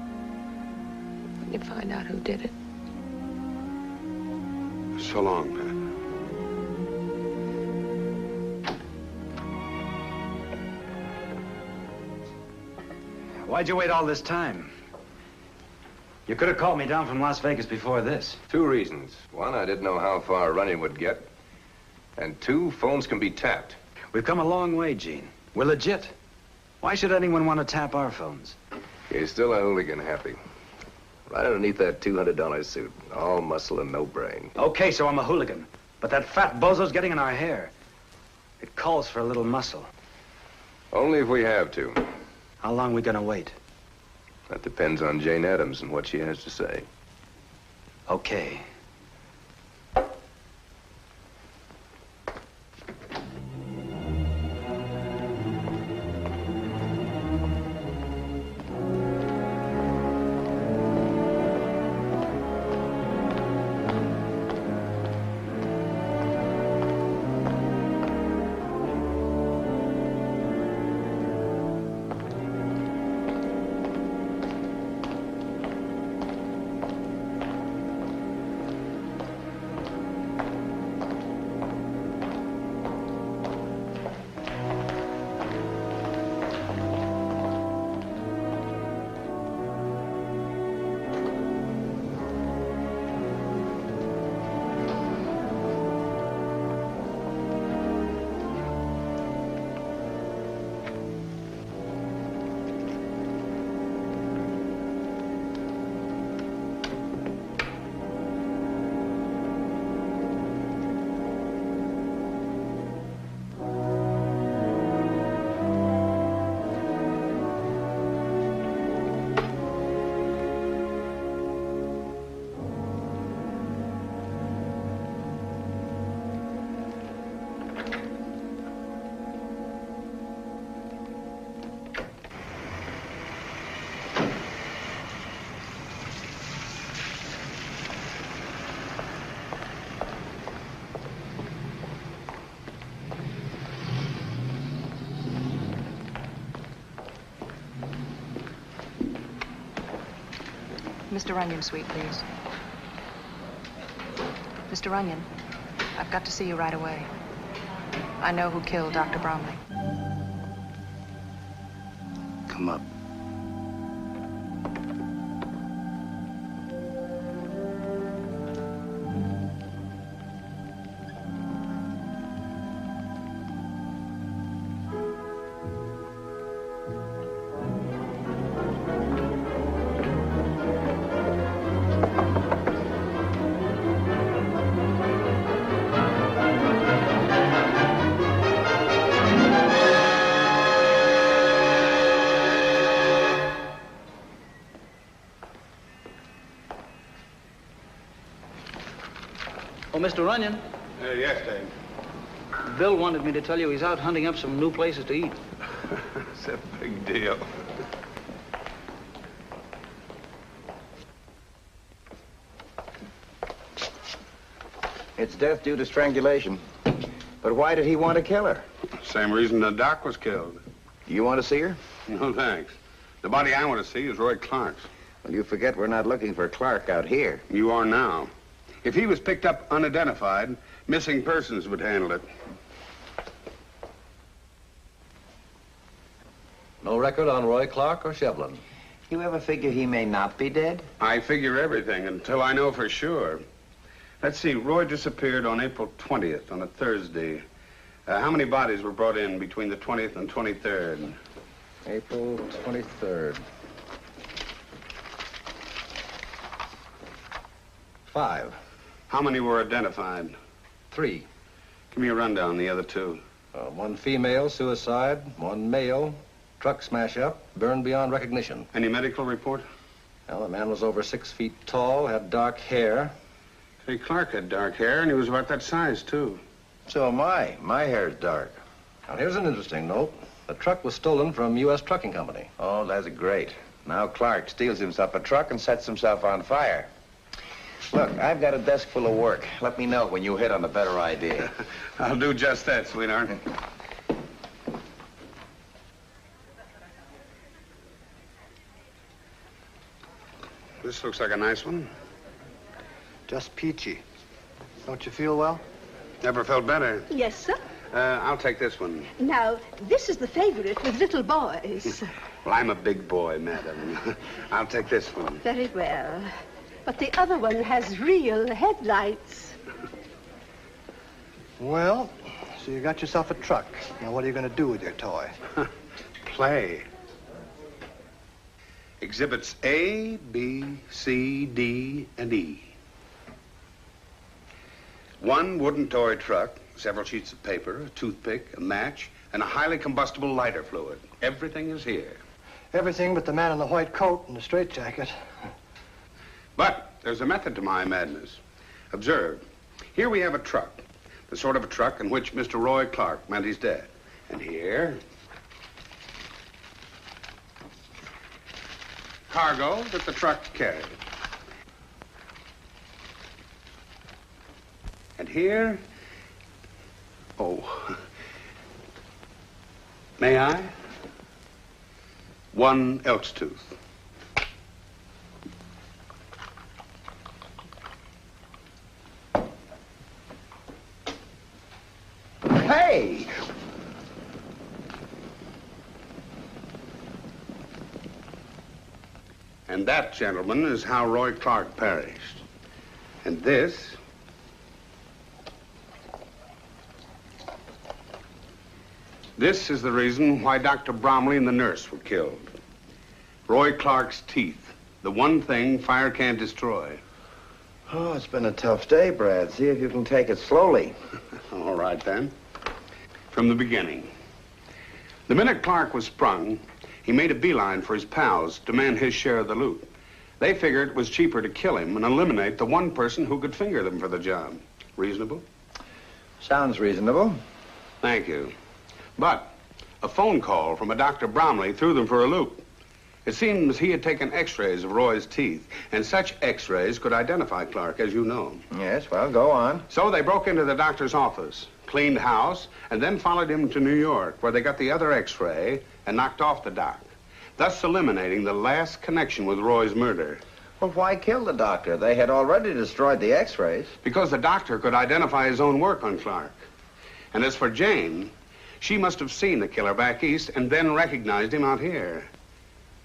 when you find out who did it. So long, Pat. Why'd you wait all this time? You could have called me down from Las Vegas before this. 2 reasons. 1, I didn't know how far running would get. And 2, phones can be tapped. We've come a long way, Gene. We're legit. Why should anyone want to tap our phones? You're still a hooligan, Happy. Right underneath that $200 suit. All muscle and no brain. Okay, so I'm a hooligan. But that fat bozo's getting in our hair. It calls for a little muscle. Only if we have to. How long are we gonna wait? That depends on Jane Addams and what she has to say. Okay. Mr. Runyon's suite, please. Mr. Runyon, I've got to see you right away. I know who killed Dr. Bromley. Come up. Oh, Mr. Runyon. Yes, Dave. Bill wanted me to tell you he's out hunting up some new places to eat. It's a big deal. It's death due to strangulation. But why did he want to kill her? Same reason the doc was killed. You want to see her? No, thanks. The body I want to see is Roy Clark's. Well, you forget we're not looking for Clark out here. You are now. If he was picked up unidentified, missing persons would handle it. No record on Roy Clark or Shevlin. You ever figure he may not be dead? I figure everything until I know for sure. Let's see, Roy disappeared on April 20th, on a Thursday. How many bodies were brought in between the 20th and 23rd? April 23rd. 5. How many were identified? 3. Give me a rundown on the other 2. 1 female, suicide. 1 male, truck smash up, burned beyond recognition. Any medical report? Well, the man was over 6 feet tall, had dark hair. Hey, Clark had dark hair, and he was about that size, too. So am I. My hair's dark. Now, here's an interesting note. The truck was stolen from U.S. Trucking Company. Oh, that's great. Now Clark steals himself a truck and sets himself on fire. Look, I've got a desk full of work. Let me know when you hit on a better idea. I'll do just that, sweetheart. This looks like a nice one. Just peachy. Don't you feel well? Never felt better. Yes, sir. I'll take this one. Now, this is the favorite with little boys. Well, I'm a big boy, madam. I'll take this one. Very well. But the other one has real headlights. Well, so you got yourself a truck. Now, what are you going to do with your toy? Play. Exhibits A, B, C, D, and E. 1 wooden toy truck, several sheets of paper, a toothpick, a match, and a highly combustible lighter fluid. Everything is here. Everything but the man in the white coat and the straitjacket. But there's a method to my madness. Observe. Here we have a truck, the sort of a truck in which Mr. Roy Clark met his death. And here, cargo that the truck carried. And here, oh, may I? 1 elk's tooth. Hey! And that, gentlemen, is how Roy Clark perished. And this is the reason why Dr. Bromley and the nurse were killed. Roy Clark's teeth, the one thing fire can't destroy. Oh, it's been a tough day, Brad. See if you can take it slowly. All right, then. From the beginning. The minute Clark was sprung, he made a beeline for his pals to demand his share of the loot. They figured it was cheaper to kill him and eliminate the one person who could finger them for the job. Reasonable? Sounds reasonable. Thank you. But a phone call from a Dr. Bromley threw them for a loop. It seems he had taken x-rays of Roy's teeth, and such x-rays could identify Clark, as you know. Yes, well, go on. So they broke into the doctor's office, cleaned house, and then followed him to New York, where they got the other x-ray and knocked off the doc, thus eliminating the last connection with Roy's murder. Well, why kill the doctor? They had already destroyed the x-rays. Because the doctor could identify his own work on Clark. And as for Jane, she must have seen the killer back east and then recognized him out here.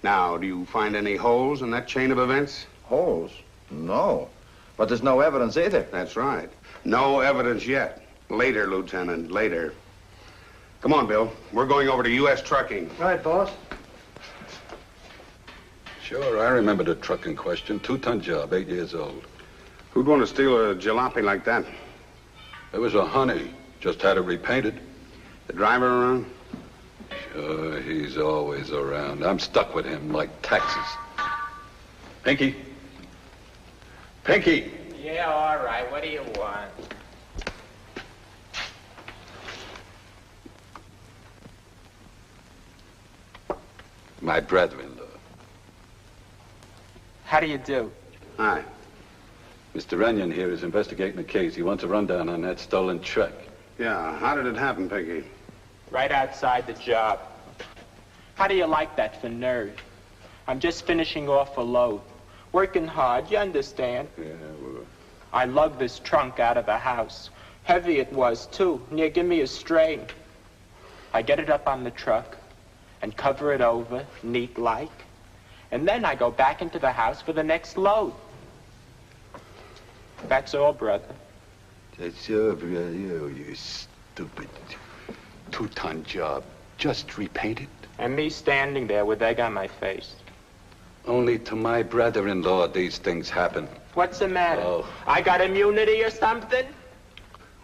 Now, do you find any holes in that chain of events? Holes? No. But there's no evidence either. That's right. No evidence yet. Later, Lieutenant, later. Come on, Bill. We're going over to U.S. Trucking. Right, boss. Sure, I remember the truck in question. 2-ton job, 8 years old. Who'd want to steal a jalopy like that? It was a honey. Just had it repainted. The driver around? Sure, he's always around. I'm stuck with him like taxes. Pinky? Pinky! Yeah, all right. What do you want? My brother-in-law. How do you do? Hi. Mr. Runyon here is investigating a case. He wants a rundown on that stolen truck. Yeah, how did it happen, Peggy? Right outside the job. How do you like that for nerve? I'm just finishing off a load. Working hard, you understand? Yeah, well... I lugged this trunk out of the house. Heavy it was, too. Near give me a strain. I get it up on the truck and cover it over, neat-like. And then I go back into the house for the next load. That's all, brother. That's all, brother. Oh, you stupid 2-ton job. Just repainted. And me standing there with egg on my face. Only to my brother-in-law these things happen. What's the matter? Oh. I got immunity or something?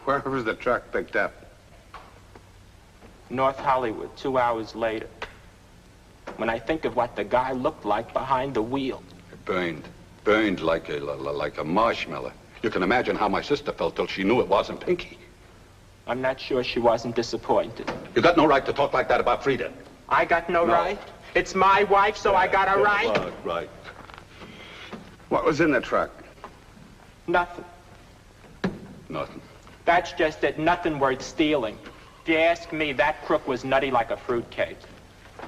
Where was the truck picked up? North Hollywood, 2 hours later. When I think of what the guy looked like behind the wheel. Burned like a marshmallow. You can imagine how my sister felt till she knew it wasn't Pinky. I'm not sure she wasn't disappointed. You got no right to talk like that about Frida. I got no right? It's my wife, so I got a right? Right. What was in the truck? Nothing. Nothing. That's just it. Nothing worth stealing. If you ask me, that crook was nutty like a fruitcake.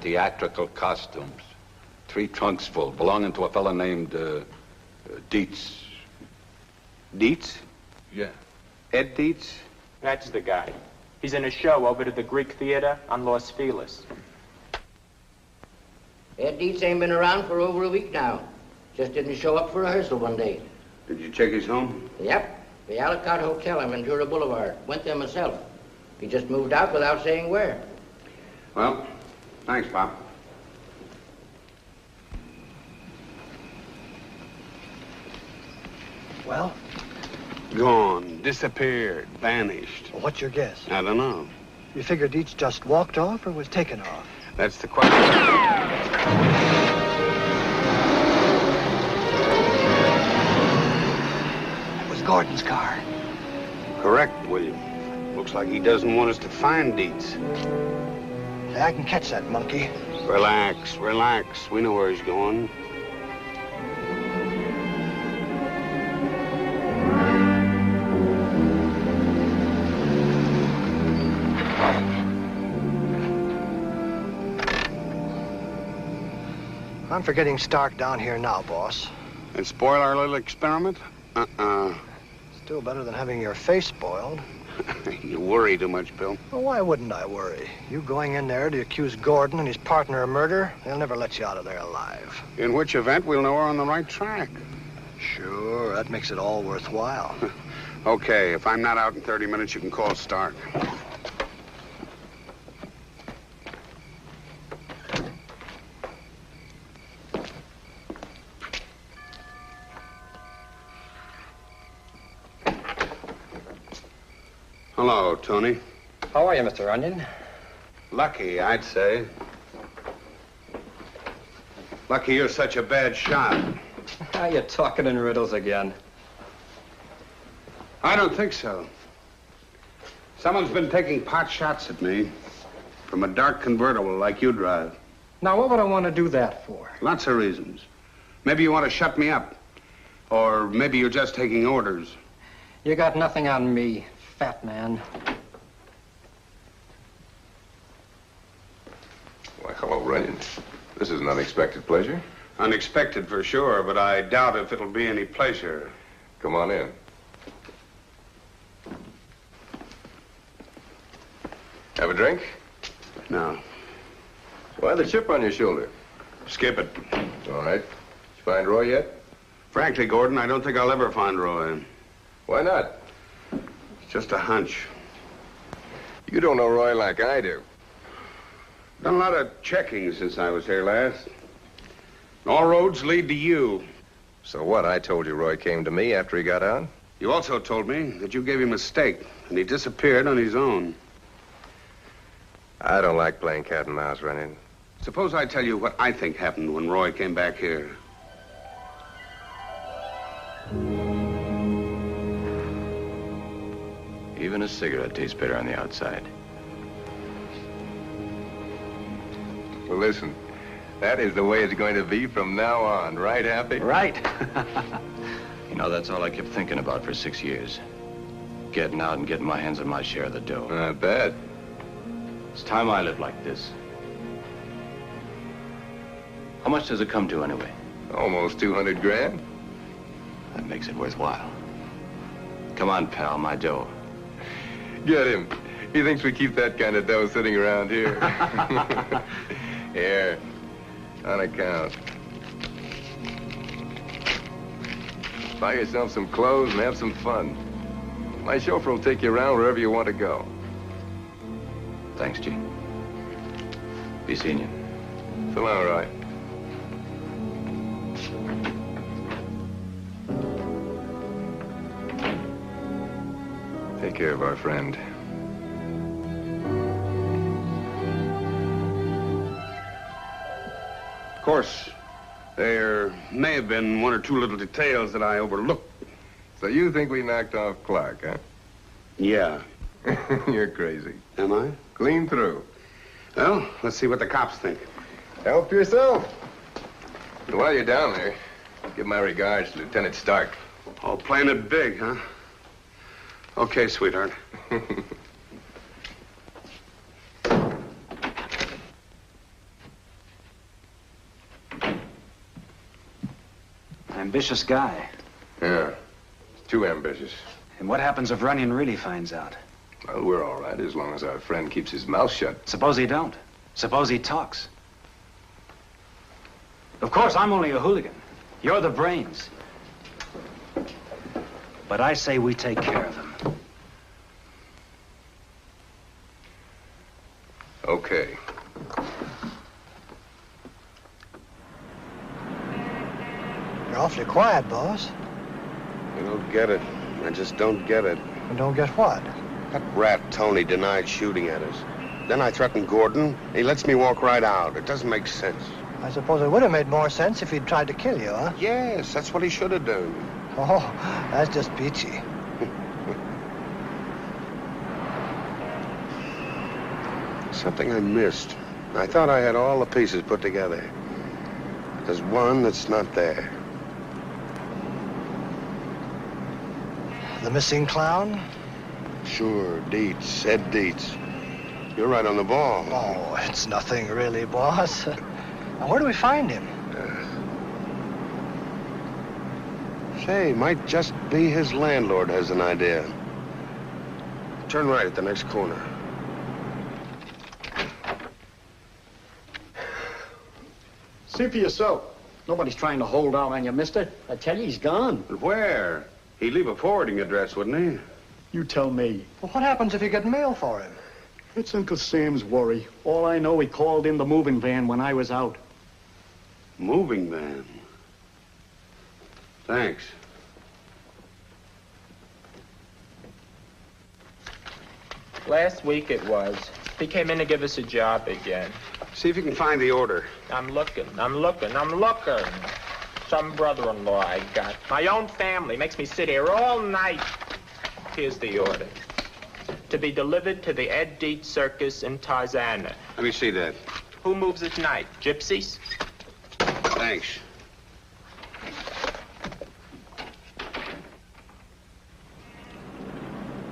Theatrical costumes. 3 trunks full, belonging to a fella named, Dietz. Dietz? Yeah. Ed Dietz? That's the guy. He's in a show over to the Greek Theater on Los Feliz. Ed Dietz ain't been around for over a week now. Just didn't show up for rehearsal one day. Did you check his home? Yep. The Alicant Hotel on Ventura Boulevard. Went there myself. He just moved out without saying where. Well, thanks, Bob. Well? Gone, disappeared, vanished. Well, what's your guess? I don't know. You figure Dietz just walked off or was taken off? That's the question. It was Gordon's car. Correct, William. Looks like he doesn't want us to find Dietz. Hey, I can catch that monkey. Relax, relax. We know where he's going. I'm for getting Stark down here now, boss. And spoil our little experiment? Still better than having your face spoiled. You worry too much, Bill. Well, why wouldn't I worry? You going in there to accuse Gordon and his partner of murder, they'll never let you out of there alive. In which event, we'll know we're on the right track. Sure, that makes it all worthwhile. Okay, if I'm not out in 30 minutes, you can call Stark. Hello, Tony. How are you, Mr. Onion? Lucky, I'd say. Lucky you're such a bad shot. Are you talking in riddles again? I don't think so. Someone's been taking pot shots at me from a dark convertible like you drive. Now, what would I want to do that for? Lots of reasons. Maybe you want to shut me up. Or maybe you're just taking orders. You got nothing on me, fat man. Why, hello, Runyon. This is an unexpected pleasure. Unexpected for sure, but I doubt if it'll be any pleasure. Come on in. Have a drink? No. Why the chip on your shoulder? Skip it. All right. Did you find Roy yet? Frankly, Gordon, I don't think I'll ever find Roy. Why not? It's just a hunch. You don't know Roy like I do. Done a lot of checking since I was here last. All roads lead to you. So what? I told you Roy came to me after he got out? You also told me that you gave him a stake, and he disappeared on his own. I don't like playing cat and mouse, Runyon. Suppose I tell you what I think happened when Roy came back here. Even a cigarette tastes better on the outside. Well, listen, that is the way it's going to be from now on, right, Happy? Right. You know, that's all I kept thinking about for 6 years. Getting out and getting my hands on my share of the dough. I bet. It's time I live like this. How much does it come to, anyway? Almost 200 grand. That makes it worthwhile. Come on, pal, my dough. Get him. He thinks we keep that kind of dough sitting around here. Here, on account. Buy yourself some clothes and have some fun. My chauffeur will take you around wherever you want to go. Thanks, G. Be seeing you. So long, Roy. Take care of our friend. Of course, there may have been one or two little details that I overlooked. So you think we knocked off Clark, huh? Yeah. You're crazy. Am I? Clean through. Well, let's see what the cops think. Help yourself. And while you're down there, give my regards to Lieutenant Stark. Oh, playing it big, huh? Okay, sweetheart. Ambitious guy. Yeah, too ambitious. And what happens if Runyon really finds out? Well, we're all right as long as our friend keeps his mouth shut. Suppose he don't. Suppose he talks. Of course, I'm only a hooligan. You're the brains. But I say we take care of him. Okay. You're awfully quiet, boss. I don't get it. I just don't get it. You don't get what? That rat Tony denied shooting at us. Then I threatened Gordon. He lets me walk right out. It doesn't make sense. I suppose it would have made more sense if he'd tried to kill you, huh? Yes, that's what he should have done. Oh, that's just peachy. Something I missed. I thought I had all the pieces put together. There's one that's not there. The missing clown? Sure, Dietz, Ed Dietz. You're right on the ball. Oh, it's nothing really, boss. Now, where do we find him? Say, might just be his landlord has an idea. Turn right at the next corner. See for yourself. Nobody's trying to hold out on you, mister. I tell you, he's gone. But where? He'd leave a forwarding address, wouldn't he? You tell me. Well, what happens if you get mail for him? It's Uncle Sam's worry. All I know, he called in the moving van when I was out. Moving van. Thanks. Last week it was. He came in to give us a job again. See if you can find the order. I'm looking. Some brother-in-law I got. My own family makes me sit here all night. Here's the order. To be delivered to the Ed Dietz Circus in Tarzana. Let me see that. Who moves at night? Gypsies? Thanks.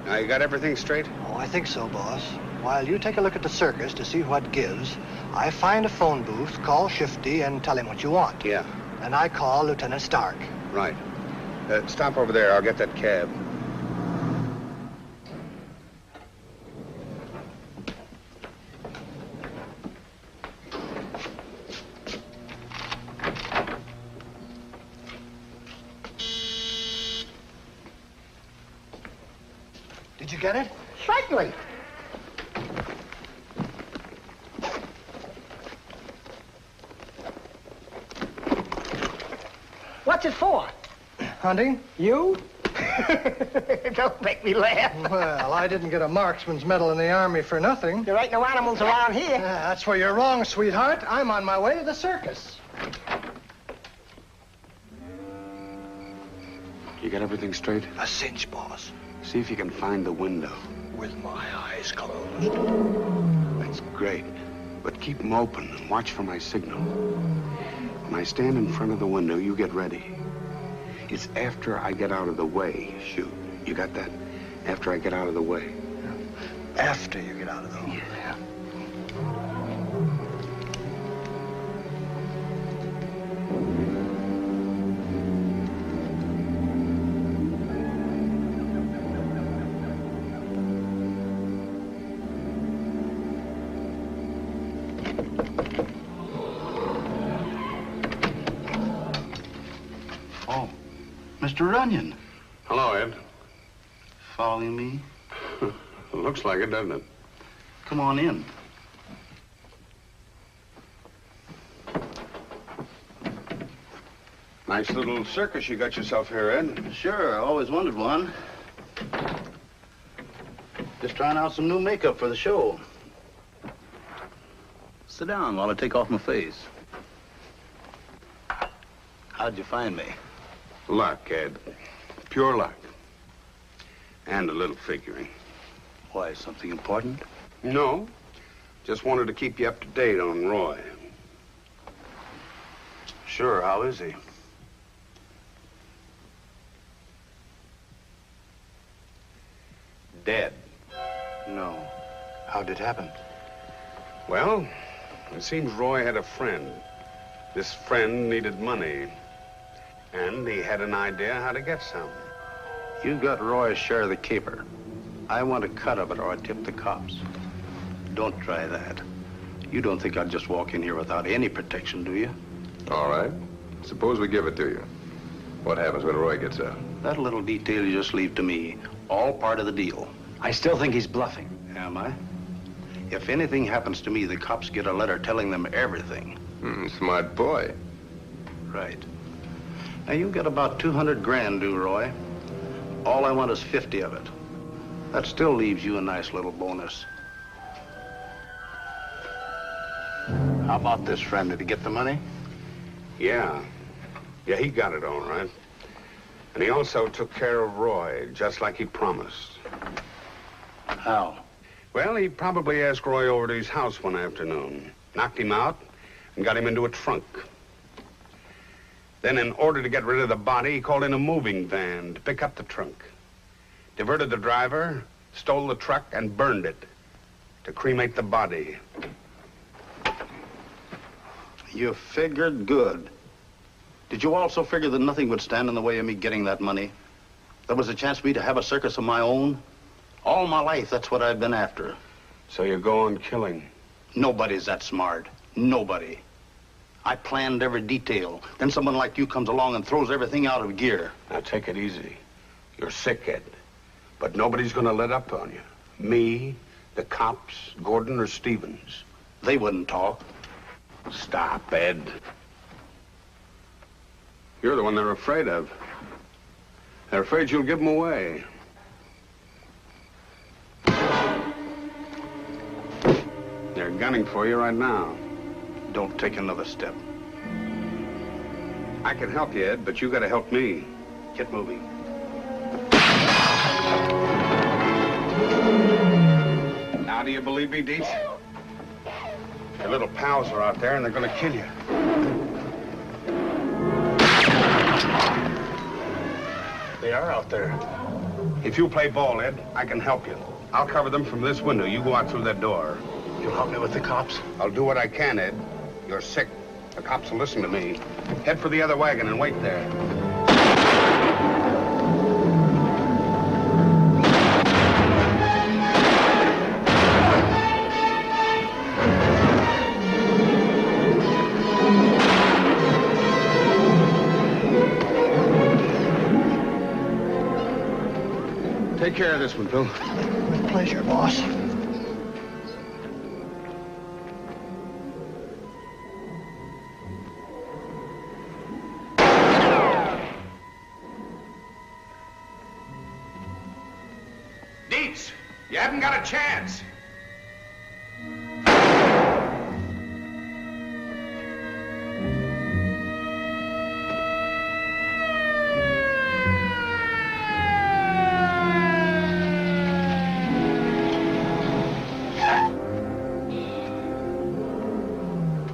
Now, you got everything straight? Oh, I think so, boss. While you take a look at the circus to see what gives, I find a phone booth, call Shifty, and tell him what you want. Yeah. And I call Lieutenant Stark. Right. Stop over there. I'll get that cab. Did you get it? Certainly. What's it for? Hunting? You? Don't make me laugh. Well, I didn't get a marksman's medal in the Army for nothing. There ain't no animals around here. Yeah, that's where you're wrong, sweetheart. I'm on my way to the circus. You got everything straight? A cinch, boss. See if you can find the window. With my eyes closed. That's great. But keep them open and watch for my signal. When I stand in front of the window, you get ready. It's after I get out of the way, shoot. You got that? After I get out of the way. After you get out of the way. Yeah. Mr. Runyon. Hello, Ed. Following me? Looks like it, doesn't it? Come on in. Nice little circus you got yourself here, Ed. Sure, I always wanted one. Just trying out some new makeup for the show. Sit down while I take off my face. How'd you find me? Luck, Ed. Pure luck. And a little figuring. Why, something important? No. Just wanted to keep you up to date on Roy. Sure, how is he? Dead. No. How'd it happen? Well, it seems Roy had a friend. This friend needed money. And he had an idea how to get some. You got Roy's share of the caper. I want a cut of it or I tip the cops. Don't try that. You don't think I'll just walk in here without any protection, do you? All right. Suppose we give it to you. What happens when Roy gets out? That little detail you just leave to me. All part of the deal. I still think he's bluffing. Am I? If anything happens to me, the cops get a letter telling them everything. Smart boy. Right. Now, you got about 200 grand due, Roy. All I want is 50 of it. That still leaves you a nice little bonus. How about this, friend? Did he get the money? Yeah. Yeah, he got it all right. And he also took care of Roy, just like he promised. How? Well, he probably asked Roy over to his house one afternoon, knocked him out, and got him into a trunk. Then, in order to get rid of the body, he called in a moving van to pick up the trunk. Diverted the driver, stole the truck, and burned it to cremate the body. You figured good. Did you also figure that nothing would stand in the way of me getting that money? There was a chance for me to have a circus of my own? All my life, that's what I've been after. So you go on killing? Nobody's that smart. Nobody. I planned every detail. Then someone like you comes along and throws everything out of gear. Now, take it easy. You're sick, Ed. But nobody's gonna let up on you. Me, the cops, Gordon, or Stevens. They wouldn't talk. Stop, Ed. You're the one they're afraid of. They're afraid you'll give them away. They're gunning for you right now. Don't take another step. I can help you, Ed, but you gotta help me. Get moving. Now, do you believe me, Deets? Your little pals are out there, and they're gonna kill you. They are out there. If you play ball, Ed, I can help you. I'll cover them from this window. You go out through that door. You'll help me with the cops? I'll do what I can, Ed. You're sick. The cops will listen to me. Head for the other wagon and wait there. Take care of this one, Phil. With pleasure, boss. Dietz, you haven't got a chance.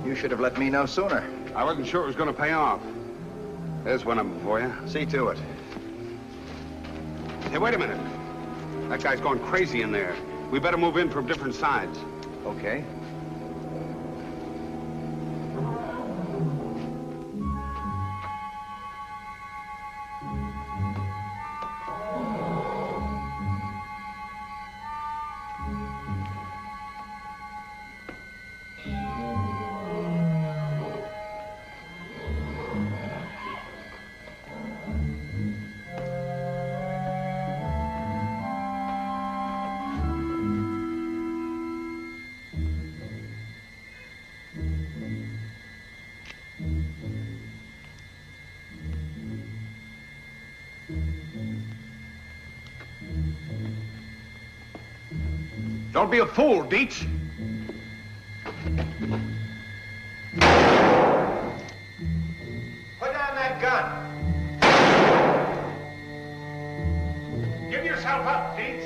You should have let me know sooner. I wasn't sure it was going to pay off. There's one of them for you. See to it. Hey, wait a minute. That guy's going crazy in there. We better move in from different sides. Okay. Don't be a fool, Dietz. Put down that gun. Give yourself up, Dietz.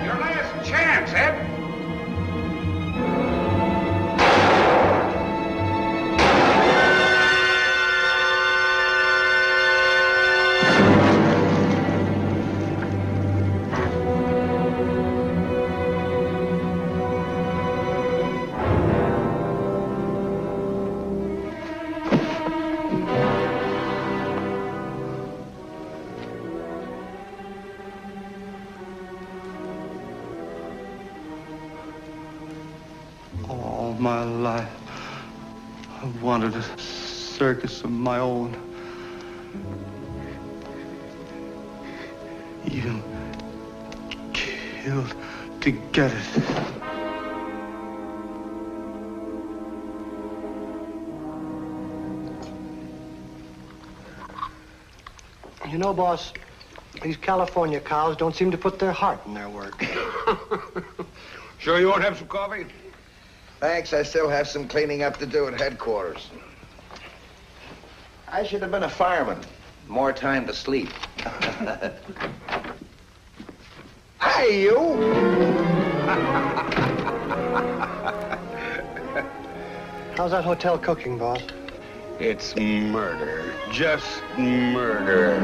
Your last chance, Ed. All my life, I've wanted a circus of my own. Even killed to get it. You know, boss, these California cows don't seem to put their heart in their work. Sure you won't have some coffee? Thanks, I still have some cleaning up to do at headquarters. I should have been a fireman. More time to sleep. Hey, you! How's that hotel cooking, boss? It's murder. Just murder.